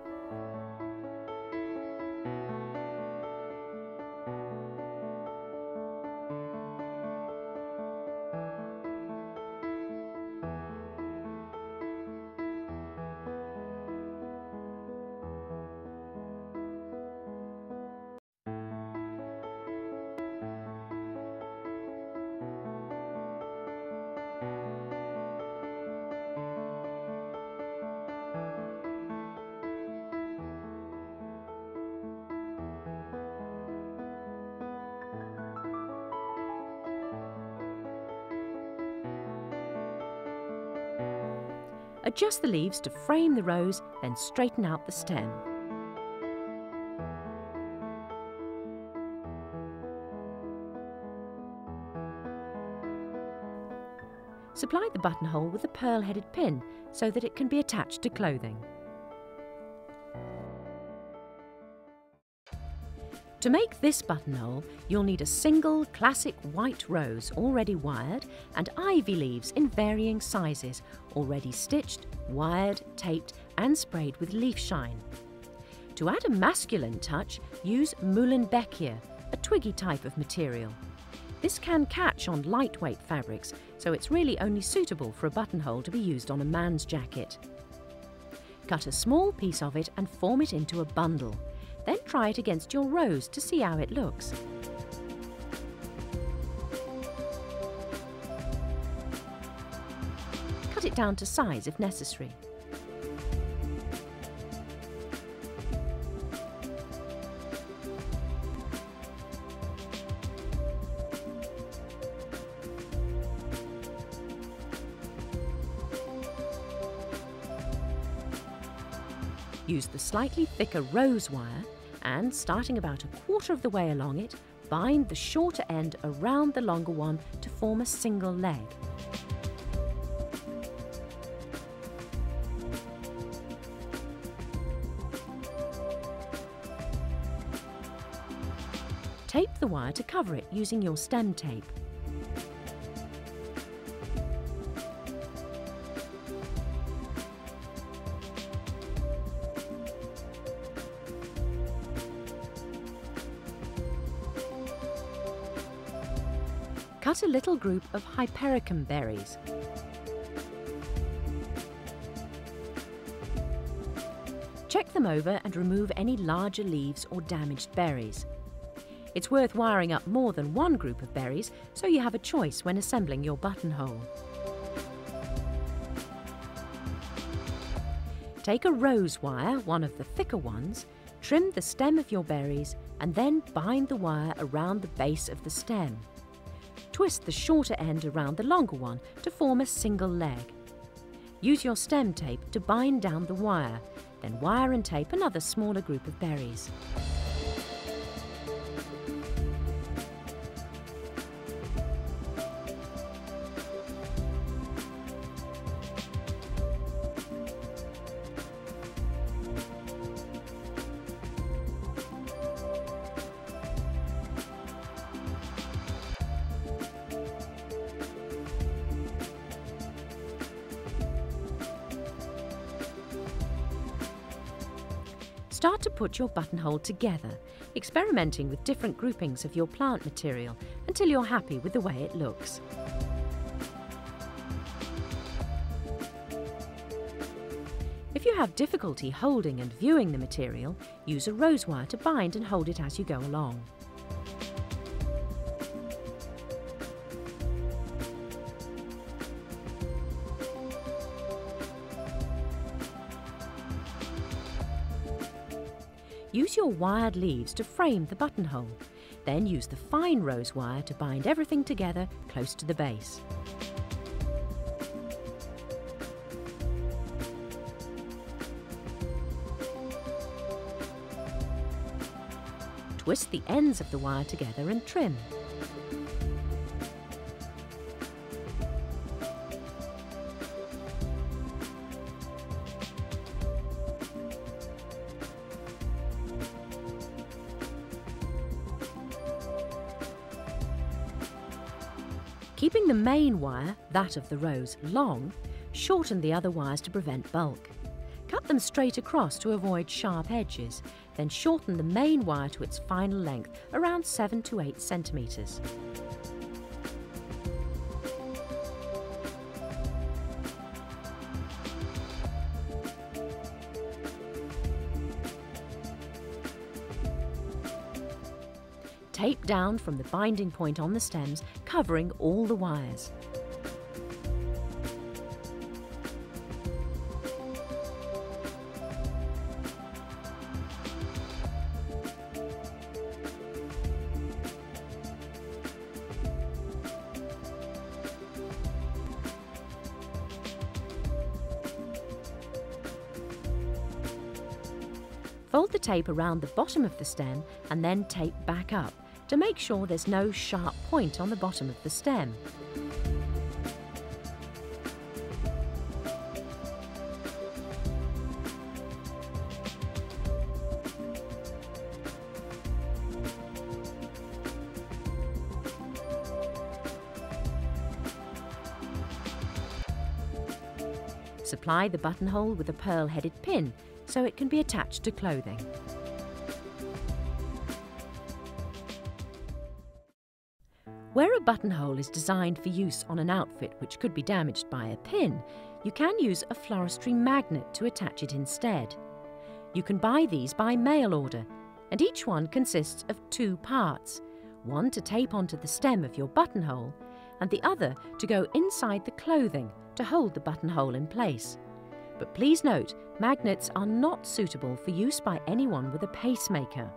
Adjust the leaves to frame the rose, then straighten out the stem. Supply the buttonhole with a pearl-headed pin so that it can be attached to clothing. To make this buttonhole, you'll need a single classic white rose already wired and ivy leaves in varying sizes, already stitched, wired, taped and sprayed with leaf shine. To add a masculine touch, use Muhlenbeckia, a twiggy type of material. This can catch on lightweight fabrics, so it's really only suitable for a buttonhole to be used on a man's jacket. Cut a small piece of it and form it into a bundle. Then try it against your rose to see how it looks. Cut it down to size if necessary. Use the slightly thicker rose wire and, starting about a quarter of the way along it, bind the shorter end around the longer one to form a single leg. Tape the wire to cover it using your stem tape. Cut a little group of hypericum berries. Check them over and remove any larger leaves or damaged berries. It's worth wiring up more than one group of berries, so you have a choice when assembling your buttonhole. Take a rose wire, one of the thicker ones, trim the stem of your berries and then bind the wire around the base of the stem. Twist the shorter end around the longer one to form a single leg. Use your stem tape to bind down the wire, then wire and tape another smaller group of berries. Start to put your buttonhole together, experimenting with different groupings of your plant material until you're happy with the way it looks. If you have difficulty holding and viewing the material, use a rose wire to bind and hold it as you go along. Use your wired leaves to frame the buttonhole. Then use the fine rose wire to bind everything together close to the base. Twist the ends of the wire together and trim. Keeping the main wire, that of the rose, long, shorten the other wires to prevent bulk. Cut them straight across to avoid sharp edges, then shorten the main wire to its final length, around 7 to 8 centimetres. Tape down from the binding point on the stems, covering all the wires. Fold the tape around the bottom of the stem and then tape back up to make sure there's no sharp point on the bottom of the stem. Supply the buttonhole with a pearl-headed pin so it can be attached to clothing. Where a buttonhole is designed for use on an outfit which could be damaged by a pin, you can use a floristry magnet to attach it instead. You can buy these by mail order, and each one consists of two parts, one to tape onto the stem of your buttonhole, and the other to go inside the clothing to hold the buttonhole in place. But please note, magnets are not suitable for use by anyone with a pacemaker.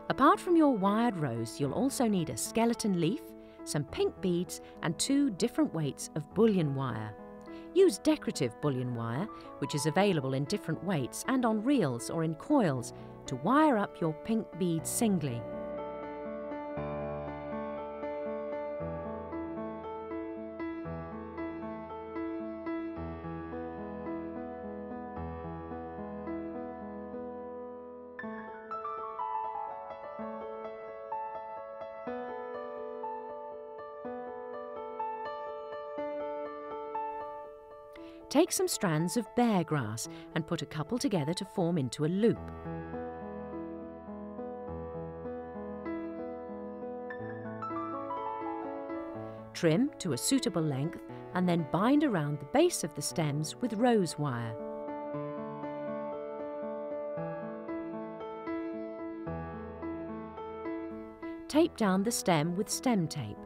Apart from your wired rose, you'll also need a skeleton leaf, some pink beads and 2 different weights of bullion wire. Use decorative bullion wire, which is available in different weights and on reels or in coils, to wire up your pink beads singly. Take some strands of bear grass and put a couple together to form into a loop. Trim to a suitable length and then bind around the base of the stems with rose wire. Tape down the stem with stem tape.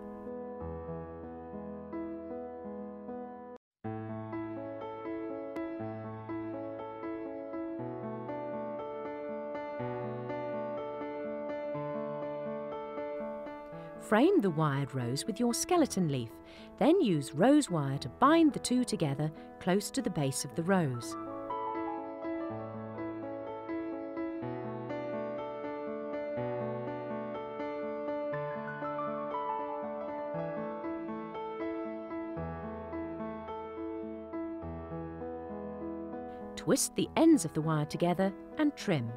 Frame the wired rose with your skeleton leaf, then use rose wire to bind the two together close to the base of the rose. Twist the ends of the wire together and trim.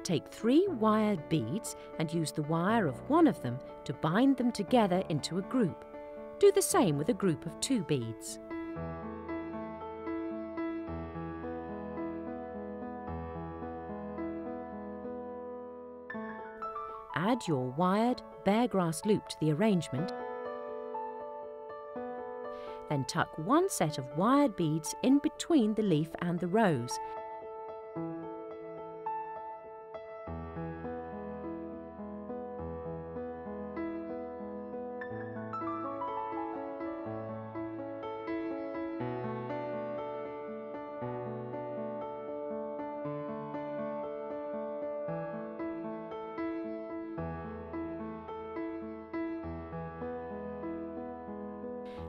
Take 3 wired beads and use the wire of one of them to bind them together into a group. Do the same with a group of 2 beads. Add your wired bear grass loop to the arrangement. Then tuck one set of wired beads in between the leaf and the rose.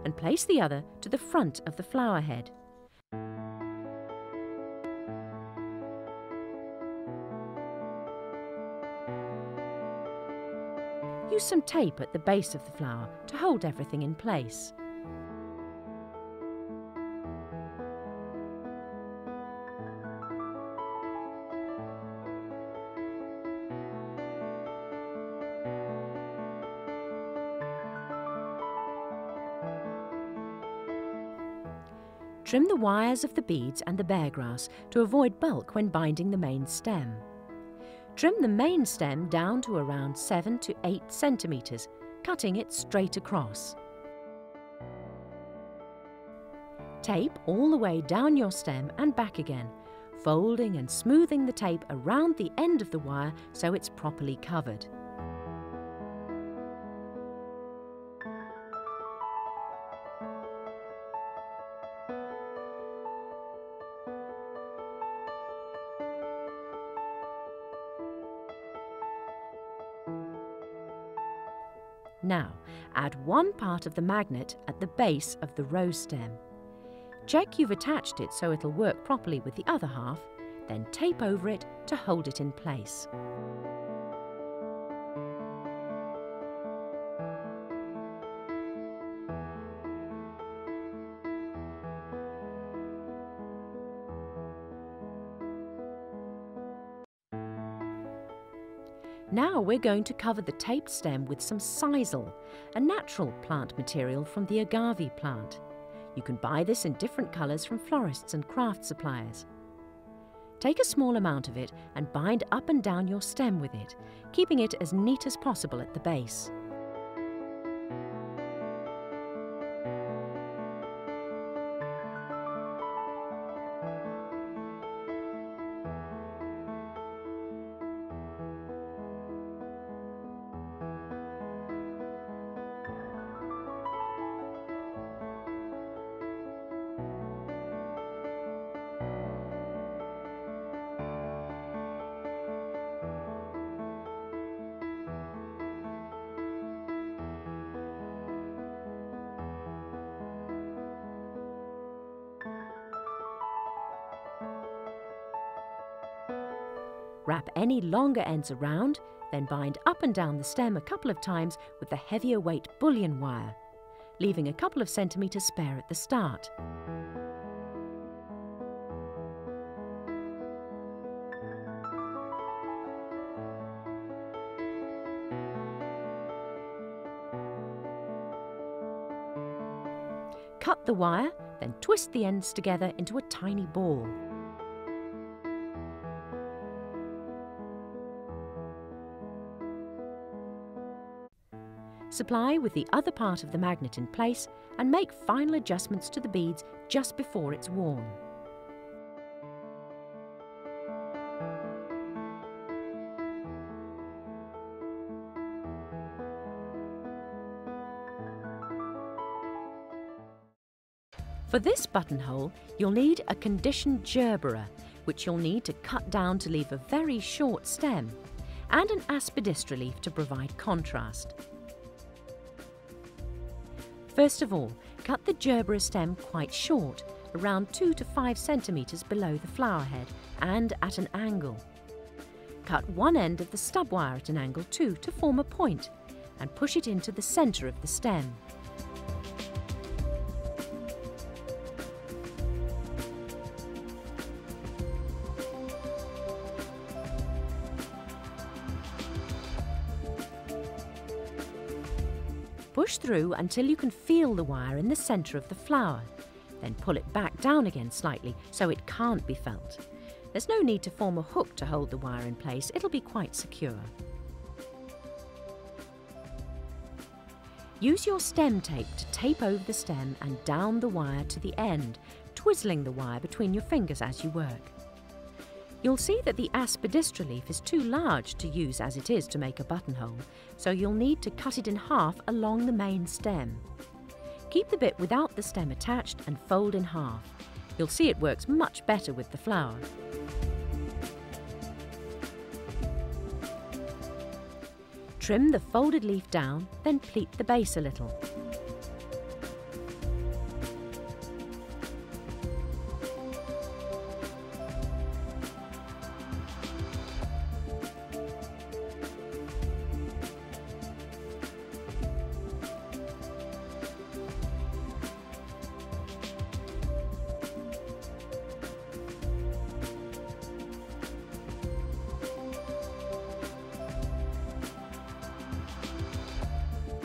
And place the other to the front of the flower head. Use some tape at the base of the flower to hold everything in place. Trim the wires of the beads and the bear grass to avoid bulk when binding the main stem. Trim the main stem down to around 7 to 8 centimetres, cutting it straight across. Tape all the way down your stem and back again, folding and smoothing the tape around the end of the wire so it's properly covered. Now, add one part of the magnet at the base of the rose stem. Check you've attached it so it'll work properly with the other half, then tape over it to hold it in place. Now we're going to cover the taped stem with some sisal, a natural plant material from the agave plant. You can buy this in different colours from florists and craft suppliers. Take a small amount of it and bind up and down your stem with it, keeping it as neat as possible at the base. Wrap any longer ends around, then bind up and down the stem a couple of times with the heavier weight bullion wire, leaving a couple of centimetres spare at the start. Cut the wire, then twist the ends together into a tiny ball. Supply with the other part of the magnet in place and make final adjustments to the beads just before it's worn. For this buttonhole, you'll need a conditioned gerbera, which you'll need to cut down to leave a very short stem, and an aspidistra leaf to provide contrast. First of all, cut the gerbera stem quite short, around 2 to 5 centimetres below the flower head and at an angle. Cut one end of the stub wire at an angle too to form a point and push it into the centre of the stem. Push through until you can feel the wire in the centre of the flower. Then pull it back down again slightly so it can't be felt. There's no need to form a hook to hold the wire in place, it'll be quite secure. Use your stem tape to tape over the stem and down the wire to the end, twizzling the wire between your fingers as you work. You'll see that the aspidistra leaf is too large to use as it is to make a buttonhole, so you'll need to cut it in half along the main stem. Keep the bit without the stem attached and fold in half. You'll see it works much better with the flower. Trim the folded leaf down, then pleat the base a little.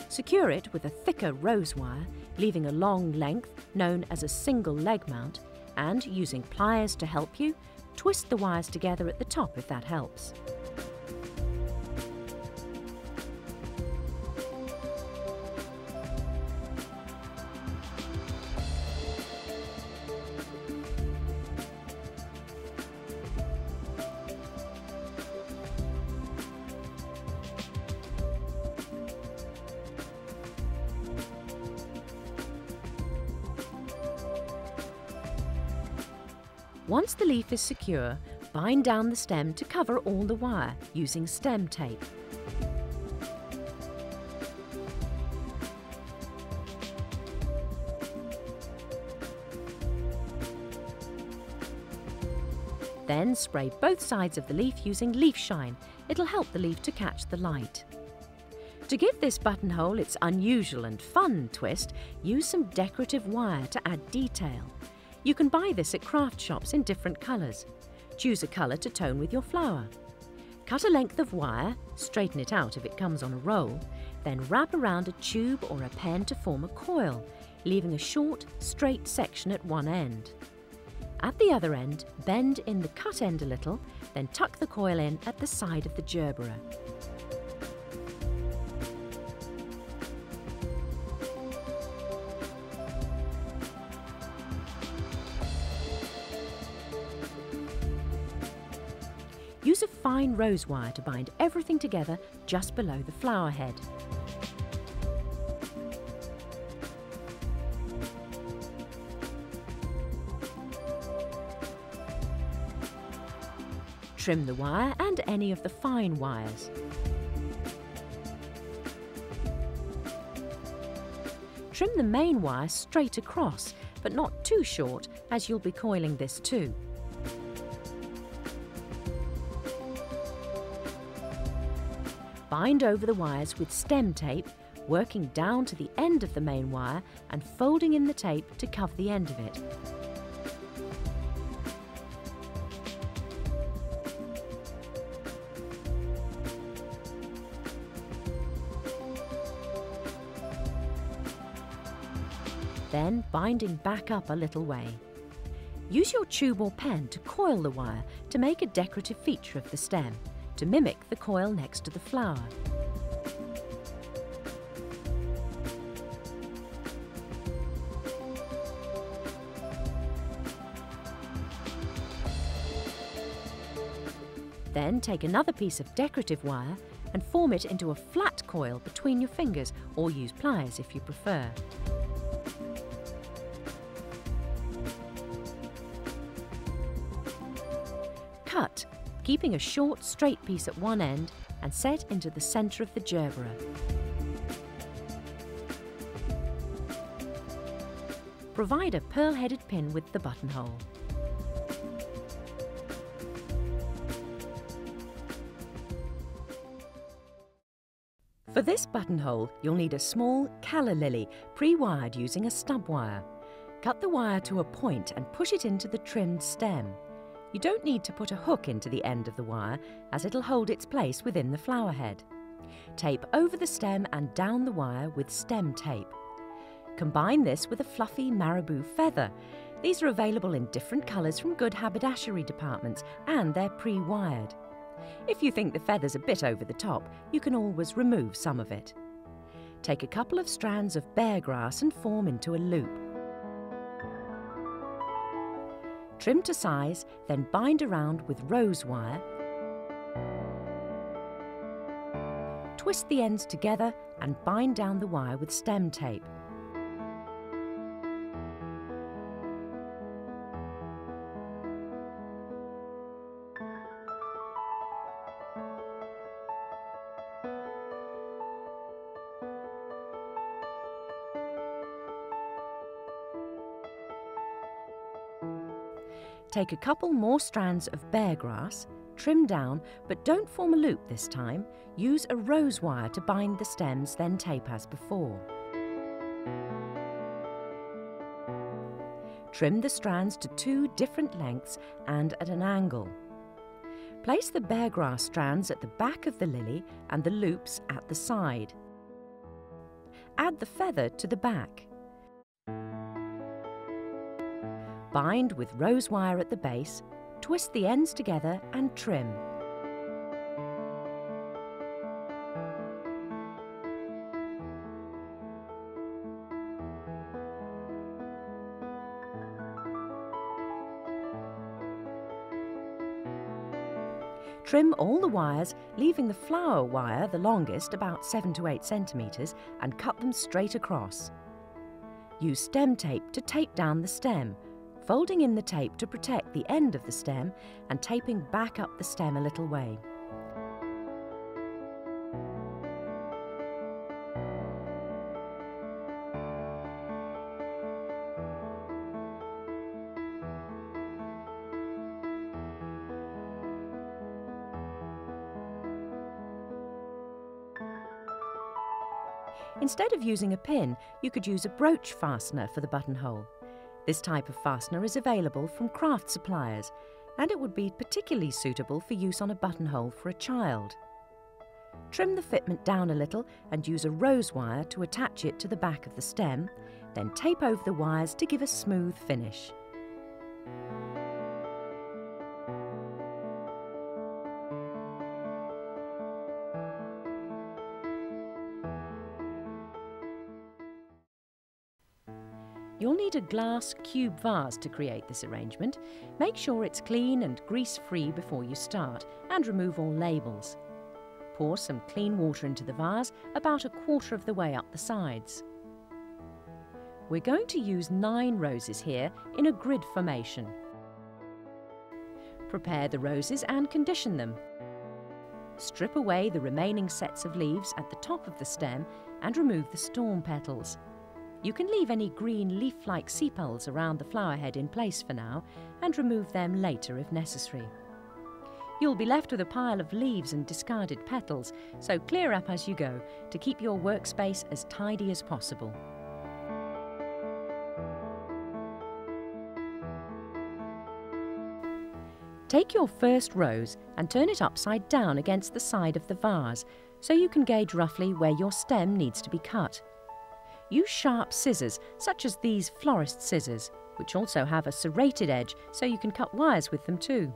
Secure it with a thicker rose wire, leaving a long length known as a single leg mount, and using pliers to help you, twist the wires together at the top if that helps. Once the leaf is secure, bind down the stem to cover all the wire using stem tape. Then spray both sides of the leaf using leaf shine. It'll help the leaf to catch the light. To give this buttonhole its unusual and fun twist, use some decorative wire to add detail. You can buy this at craft shops in different colours. Choose a colour to tone with your flower. Cut a length of wire, straighten it out if it comes on a roll, then wrap around a tube or a pen to form a coil, leaving a short, straight section at one end. At the other end, bend in the cut end a little, then tuck the coil in at the side of the gerbera. Use a fine rose wire to bind everything together just below the flower head. Trim the wire and any of the fine wires. Trim the main wire straight across, but not too short, as you'll be coiling this too. Bind over the wires with stem tape, working down to the end of the main wire and folding in the tape to cover the end of it. Then binding back up a little way. Use your tube or pen to coil the wire to make a decorative feature of the stem, to mimic the coil next to the flower. Then take another piece of decorative wire and form it into a flat coil between your fingers, or use pliers if you prefer. Cut, keeping a short, straight piece at one end, and set into the centre of the gerbera. Provide a pearl-headed pin with the buttonhole. For this buttonhole, you'll need a small calla lily, pre-wired using a stub wire. Cut the wire to a point and push it into the trimmed stem. You don't need to put a hook into the end of the wire, as it'll hold its place within the flower head. Tape over the stem and down the wire with stem tape. Combine this with a fluffy marabou feather. These are available in different colours from good haberdashery departments, and they're pre-wired. If you think the feather's a bit over the top, you can always remove some of it. Take a couple of strands of bear grass and form into a loop. Trim to size, then bind around with rose wire. Twist the ends together and bind down the wire with stem tape. Take a couple more strands of bear grass, trim down, but don't form a loop this time. Use a rose wire to bind the stems, then tape as before. Trim the strands to 2 different lengths and at an angle. Place the bear grass strands at the back of the lily and the loops at the side. Add the feather to the back. Bind with rose wire at the base, twist the ends together and trim. Trim all the wires, leaving the flower wire the longest, about 7 to 8 centimetres, and cut them straight across. Use stem tape to tape down the stem, folding in the tape to protect the end of the stem and taping back up the stem a little way. Instead of using a pin, you could use a brooch fastener for the buttonhole. This type of fastener is available from craft suppliers, and it would be particularly suitable for use on a buttonhole for a child. Trim the fitment down a little and use a rose wire to attach it to the back of the stem, then tape over the wires to give a smooth finish. You'll need a glass cube vase to create this arrangement. Make sure it's clean and grease-free before you start, and remove all labels. Pour some clean water into the vase about a quarter of the way up the sides. We're going to use 9 roses here in a grid formation. Prepare the roses and condition them. Strip away the remaining sets of leaves at the top of the stem and remove the storm petals. You can leave any green leaf-like sepals around the flower head in place for now and remove them later if necessary. You'll be left with a pile of leaves and discarded petals, so clear up as you go to keep your workspace as tidy as possible. Take your first rose and turn it upside down against the side of the vase so you can gauge roughly where your stem needs to be cut. Use sharp scissors, such as these florist scissors, which also have a serrated edge so you can cut wires with them too.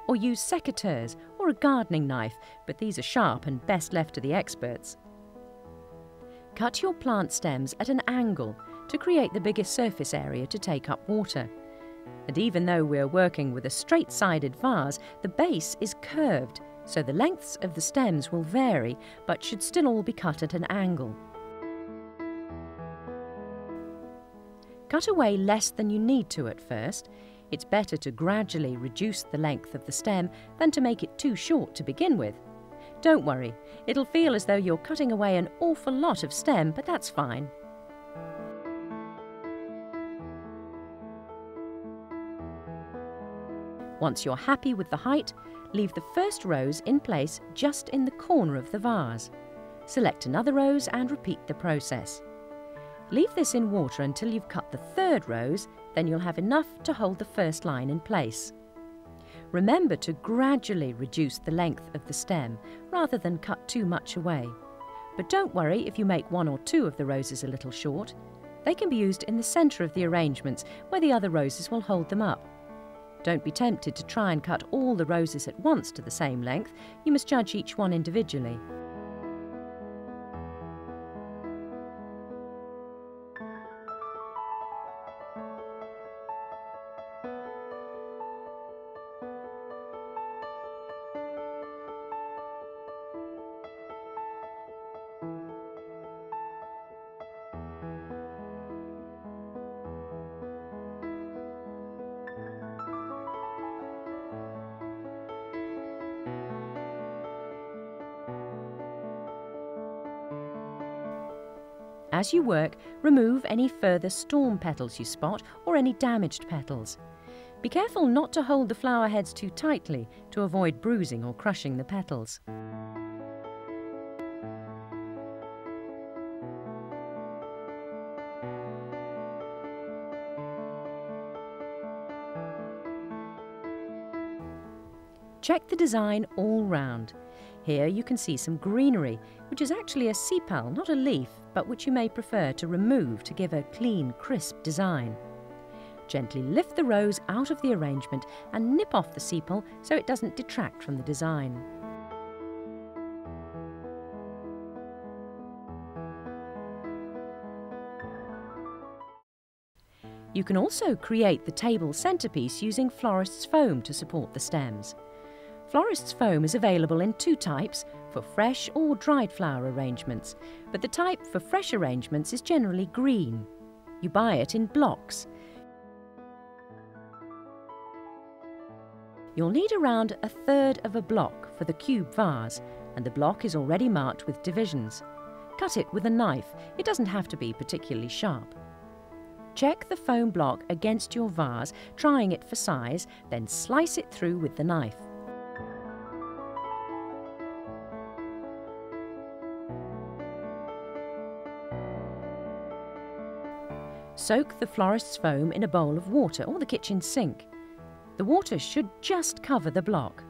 Or use secateurs or a gardening knife, but these are sharp and best left to the experts. Cut your plant stems at an angle to create the biggest surface area to take up water. And even though we're working with a straight-sided vase, the base is curved, so the lengths of the stems will vary, but should still all be cut at an angle. Cut away less than you need to at first. It's better to gradually reduce the length of the stem than to make it too short to begin with. Don't worry, it'll feel as though you're cutting away an awful lot of stem, but that's fine. Once you're happy with the height, leave the first rose in place just in the corner of the vase. Select another rose and repeat the process. Leave this in water until you've cut the third rose, then you'll have enough to hold the first line in place. Remember to gradually reduce the length of the stem rather than cut too much away. But don't worry if you make 1 or 2 of the roses a little short. They can be used in the centre of the arrangements where the other roses will hold them up. Don't be tempted to try and cut all the roses at once to the same length. You must judge each one individually. As you work, remove any further storm petals you spot or any damaged petals. Be careful not to hold the flower heads too tightly to avoid bruising or crushing the petals. Check the design all round. Here you can see some greenery, which is actually a sepal, not a leaf, but which you may prefer to remove to give a clean, crisp design. Gently lift the rose out of the arrangement and nip off the sepal so it doesn't detract from the design. You can also create the table centrepiece using florist's foam to support the stems. Florist's foam is available in 2 types, for fresh or dried flower arrangements, but the type for fresh arrangements is generally green. You buy it in blocks. You'll need around 1/3 of a block for the cube vase, and the block is already marked with divisions. Cut it with a knife. It doesn't have to be particularly sharp. Check the foam block against your vase, trying it for size, then slice it through with the knife. Soak the florist's foam in a bowl of water or the kitchen sink. The water should just cover the block.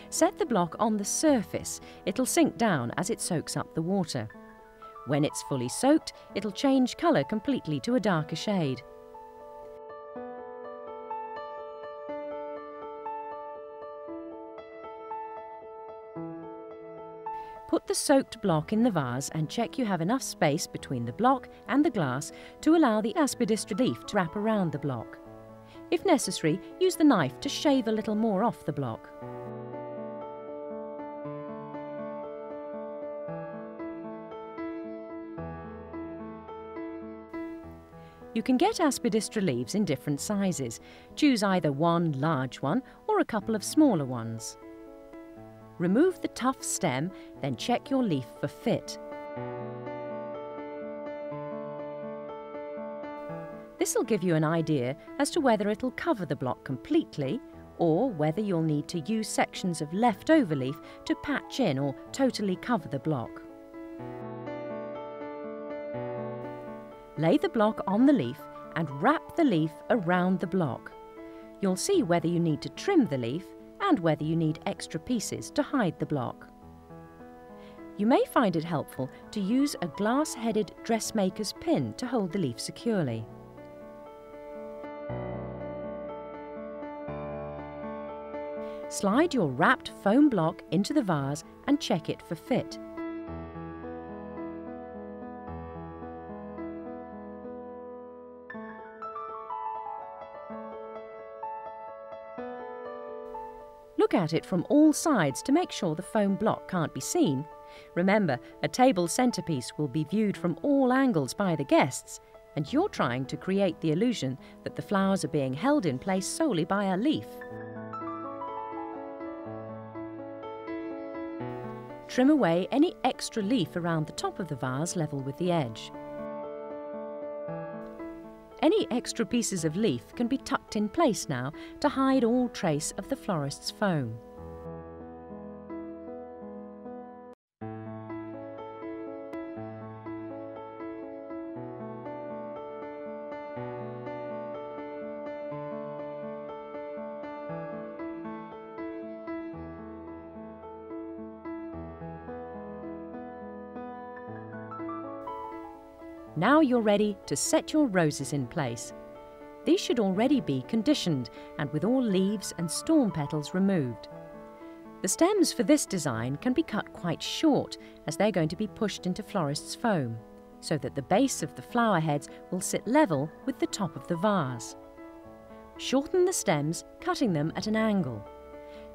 Set the block on the surface. It'll sink down as it soaks up the water. When it's fully soaked, it'll change colour completely to a darker shade. Put the soaked block in the vase and check you have enough space between the block and the glass to allow the aspidistra leaf to wrap around the block. If necessary, use the knife to shave a little more off the block. You can get aspidistra leaves in different sizes. Choose either one large one or a couple of smaller ones. Remove the tough stem, then check your leaf for fit. This will give you an idea as to whether it'll cover the block completely or whether you'll need to use sections of leftover leaf to patch in or totally cover the block. Lay the block on the leaf and wrap the leaf around the block. You'll see whether you need to trim the leaf and whether you need extra pieces to hide the block. You may find it helpful to use a glass-headed dressmaker's pin to hold the leaf securely. Slide your wrapped foam block into the vase and check it for fit. Look at it from all sides to make sure the foam block can't be seen. Remember, a table centrepiece will be viewed from all angles by the guests, and you're trying to create the illusion that the flowers are being held in place solely by a leaf. Trim away any extra leaf around the top of the vase level with the edge. Any extra pieces of leaf can be tucked in place now to hide all trace of the florist's foam. Now you're ready to set your roses in place. These should already be conditioned and with all leaves and storm petals removed. The stems for this design can be cut quite short as they're going to be pushed into florist's foam, so that the base of the flower heads will sit level with the top of the vase. Shorten the stems, cutting them at an angle.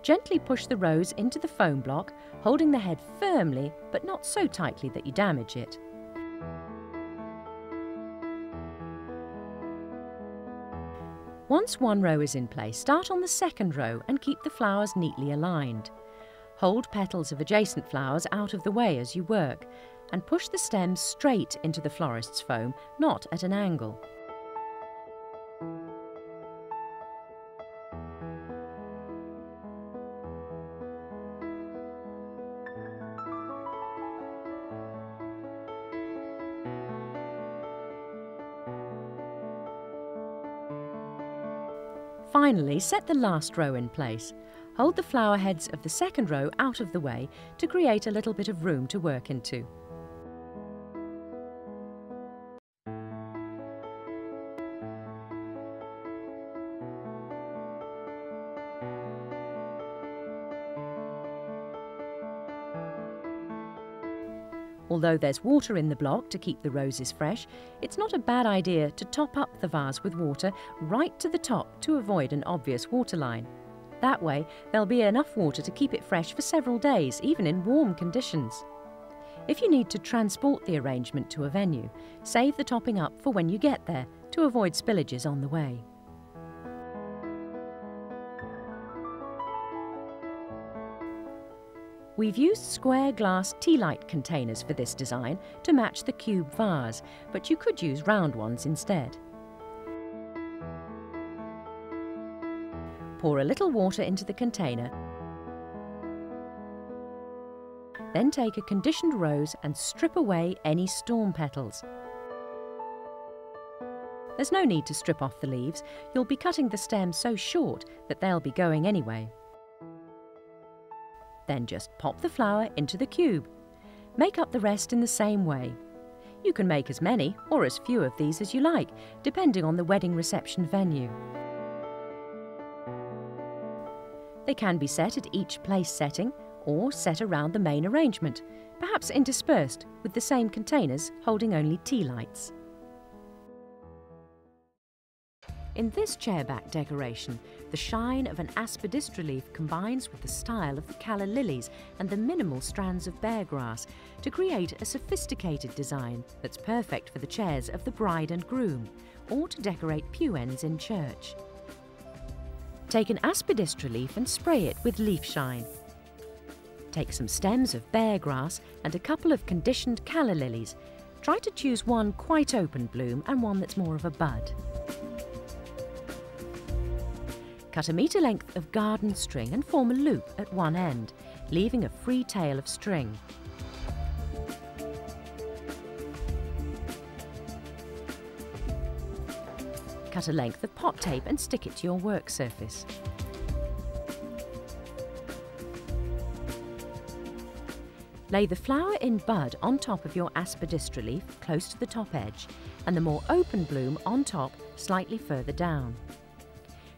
Gently push the rose into the foam block, holding the head firmly but not so tightly that you damage it. Once one row is in place, start on the second row and keep the flowers neatly aligned. Hold petals of adjacent flowers out of the way as you work, and push the stems straight into the florist's foam, not at an angle. Finally, set the last row in place. Hold the flower heads of the second row out of the way to create a little bit of room to work into. Although there's water in the block to keep the roses fresh, it's not a bad idea to top up the vase with water right to the top to avoid an obvious waterline. That way, there'll be enough water to keep it fresh for several days, even in warm conditions. If you need to transport the arrangement to a venue, save the topping up for when you get there to avoid spillages on the way. We've used square glass tea light containers for this design to match the cube vase, but you could use round ones instead. Pour a little water into the container. Then take a conditioned rose and strip away any storm petals. There's no need to strip off the leaves. You'll be cutting the stem so short that they'll be going anyway. Then just pop the flower into the cube. Make up the rest in the same way. You can make as many or as few of these as you like, depending on the wedding reception venue. They can be set at each place setting or set around the main arrangement, perhaps interspersed with the same containers holding only tea lights. In this chairback decoration, the shine of an aspidistra leaf combines with the style of the calla lilies and the minimal strands of bear grass to create a sophisticated design that's perfect for the chairs of the bride and groom, or to decorate pew ends in church. Take an aspidistra leaf and spray it with leaf shine. Take some stems of bear grass and a couple of conditioned calla lilies. Try to choose one quite open bloom and one that's more of a bud. Cut a metre length of garden string and form a loop at one end, leaving a free tail of string. Cut a length of pot tape and stick it to your work surface. Lay the flower in bud on top of your aspidistra leaf close to the top edge, and the more open bloom on top slightly further down.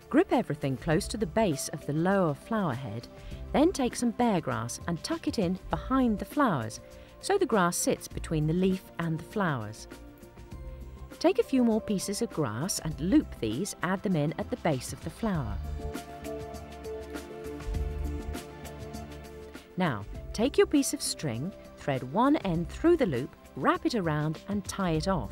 Grip everything close to the base of the lower flower head, then take some bear grass and tuck it in behind the flowers, so the grass sits between the leaf and the flowers. Take a few more pieces of grass and loop these, add them in at the base of the flower. Now, take your piece of string, thread one end through the loop, wrap it around and tie it off.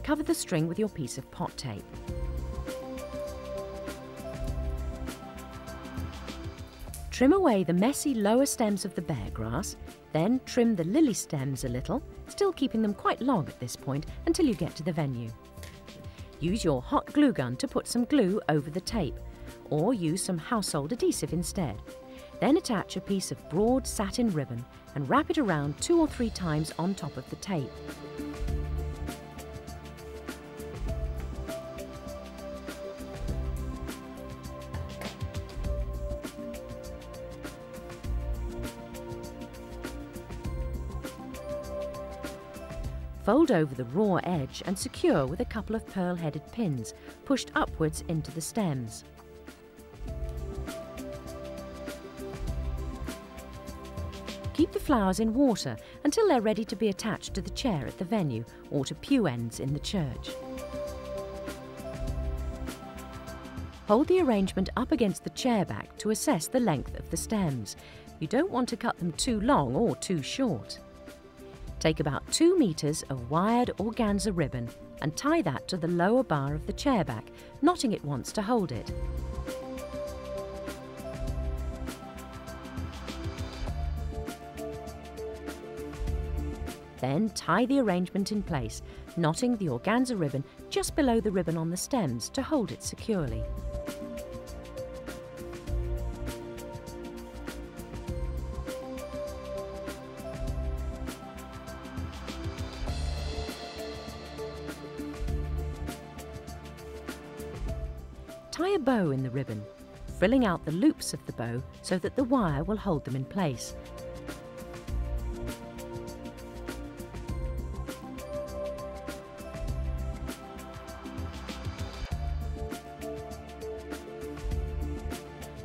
Cover the string with your piece of pot tape. Trim away the messy lower stems of the bear grass, then trim the lily stems a little, still keeping them quite long at this point until you get to the venue. Use your hot glue gun to put some glue over the tape, or use some household adhesive instead. Then attach a piece of broad satin ribbon and wrap it around 2 or 3 times on top of the tape. Fold over the raw edge and secure with a couple of pearl-headed pins, pushed upwards into the stems. Keep the flowers in water until they're ready to be attached to the chair at the venue or to pew ends in the church. Hold the arrangement up against the chair back to assess the length of the stems. You don't want to cut them too long or too short. Take about 2 meters of wired organza ribbon and tie that to the lower bar of the chair back, knotting it once to hold it. Then tie the arrangement in place, knotting the organza ribbon just below the ribbon on the stems to hold it securely. Tie a bow in the ribbon, frilling out the loops of the bow so that the wire will hold them in place.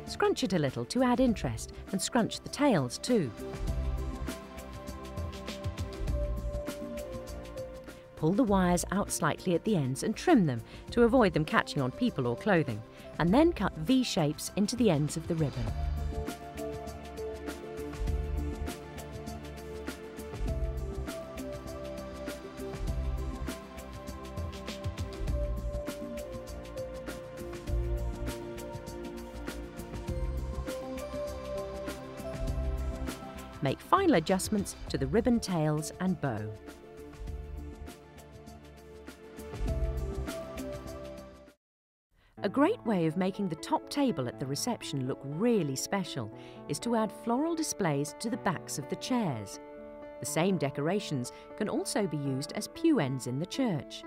Scrunch it a little to add interest and scrunch the tails too. Pull the wires out slightly at the ends and trim them to avoid them catching on people or clothing, and then cut V shapes into the ends of the ribbon. Make final adjustments to the ribbon tails and bow. A great way of making the top table at the reception look really special is to add floral displays to the backs of the chairs. The same decorations can also be used as pew ends in the church.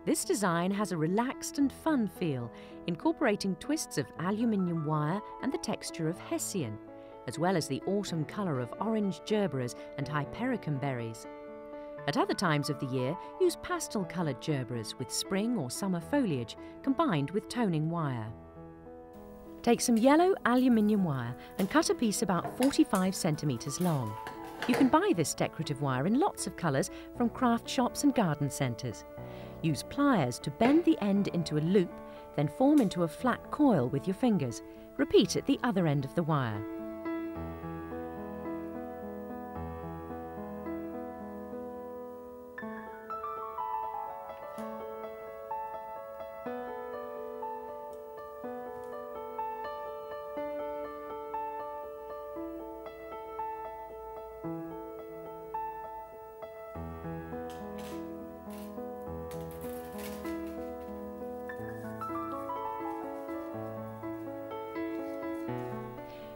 This design has a relaxed and fun feel, incorporating twists of aluminium wire and the texture of hessian, as well as the autumn colour of orange gerberas and hypericum berries. At other times of the year, use pastel-coloured gerberas with spring or summer foliage combined with toning wire. Take some yellow aluminium wire and cut a piece about 45 centimetres long. You can buy this decorative wire in lots of colours from craft shops and garden centres. Use pliers to bend the end into a loop, then form into a flat coil with your fingers. Repeat at the other end of the wire.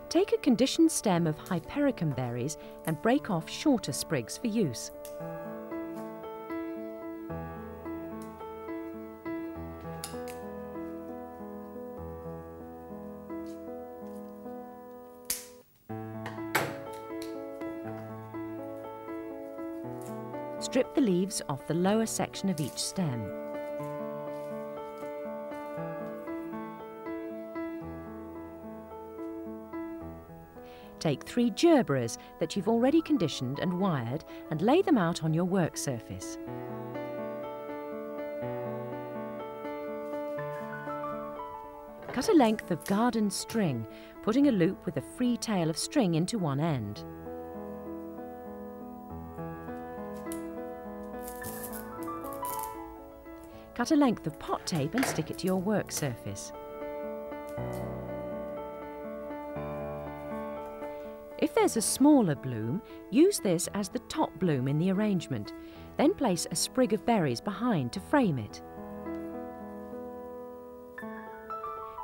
Take a conditioned stem of hypericum berries and break off shorter sprigs for use. Strip the leaves off the lower section of each stem. Take 3 gerberas that you've already conditioned and wired and lay them out on your work surface. Cut a length of garden string, putting a loop with a free tail of string into one end. Cut a length of pot tape and stick it to your work surface. If there's a smaller bloom, use this as the top bloom in the arrangement. Then place a sprig of berries behind to frame it.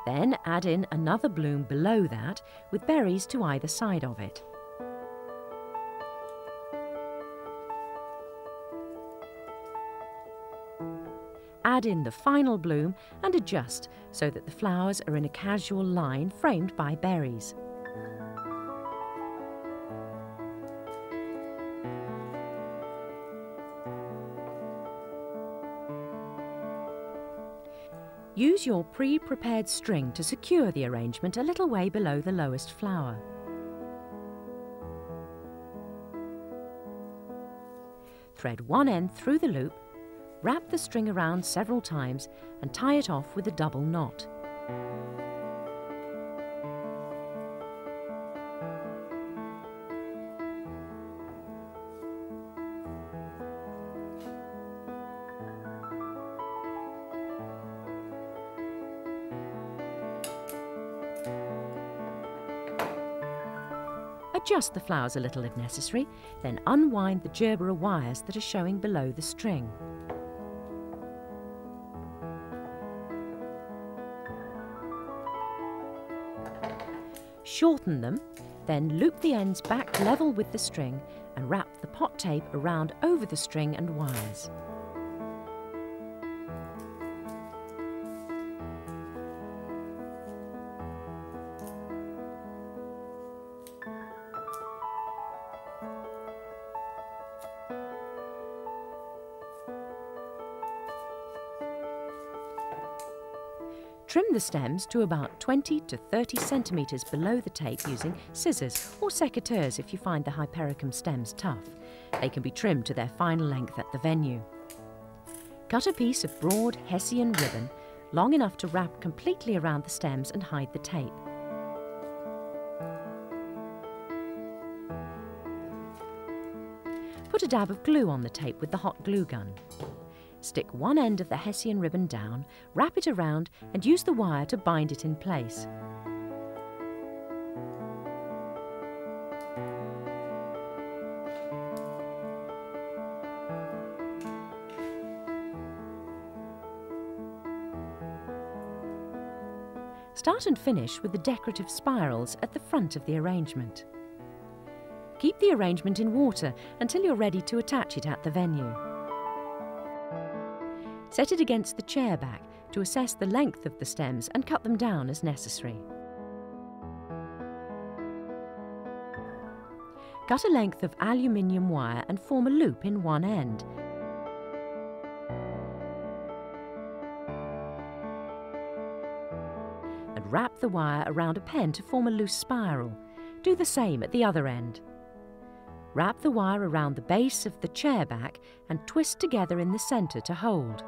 Then add in another bloom below that with berries to either side of it. Add in the final bloom and adjust so that the flowers are in a casual line framed by berries. Use your pre-prepared string to secure the arrangement a little way below the lowest flower. Thread one end through the loop, wrap the string around several times and tie it off with a double knot. Adjust the flowers a little if necessary, then unwind the gerbera wires that are showing below the string. Shorten them, then loop the ends back level with the string and wrap the pot tape around over the string and wires. Trim the stems to about 20 to 30 centimetres below the tape using scissors or secateurs if you find the hypericum stems tough. They can be trimmed to their final length at the venue. Cut a piece of broad hessian ribbon long enough to wrap completely around the stems and hide the tape. Put a dab of glue on the tape with the hot glue gun. Stick one end of the hessian ribbon down, wrap it around and use the wire to bind it in place. Start and finish with the decorative spirals at the front of the arrangement. Keep the arrangement in water until you're ready to attach it at the venue. Set it against the chair back to assess the length of the stems and cut them down as necessary. Cut a length of aluminium wire and form a loop in one end. And wrap the wire around a pen to form a loose spiral. Do the same at the other end. Wrap the wire around the base of the chair back and twist together in the centre to hold.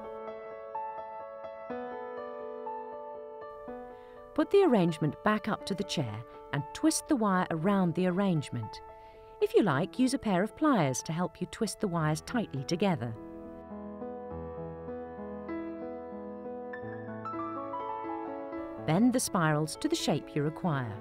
Put the arrangement back up to the chair and twist the wire around the arrangement. If you like, use a pair of pliers to help you twist the wires tightly together. Bend the spirals to the shape you require.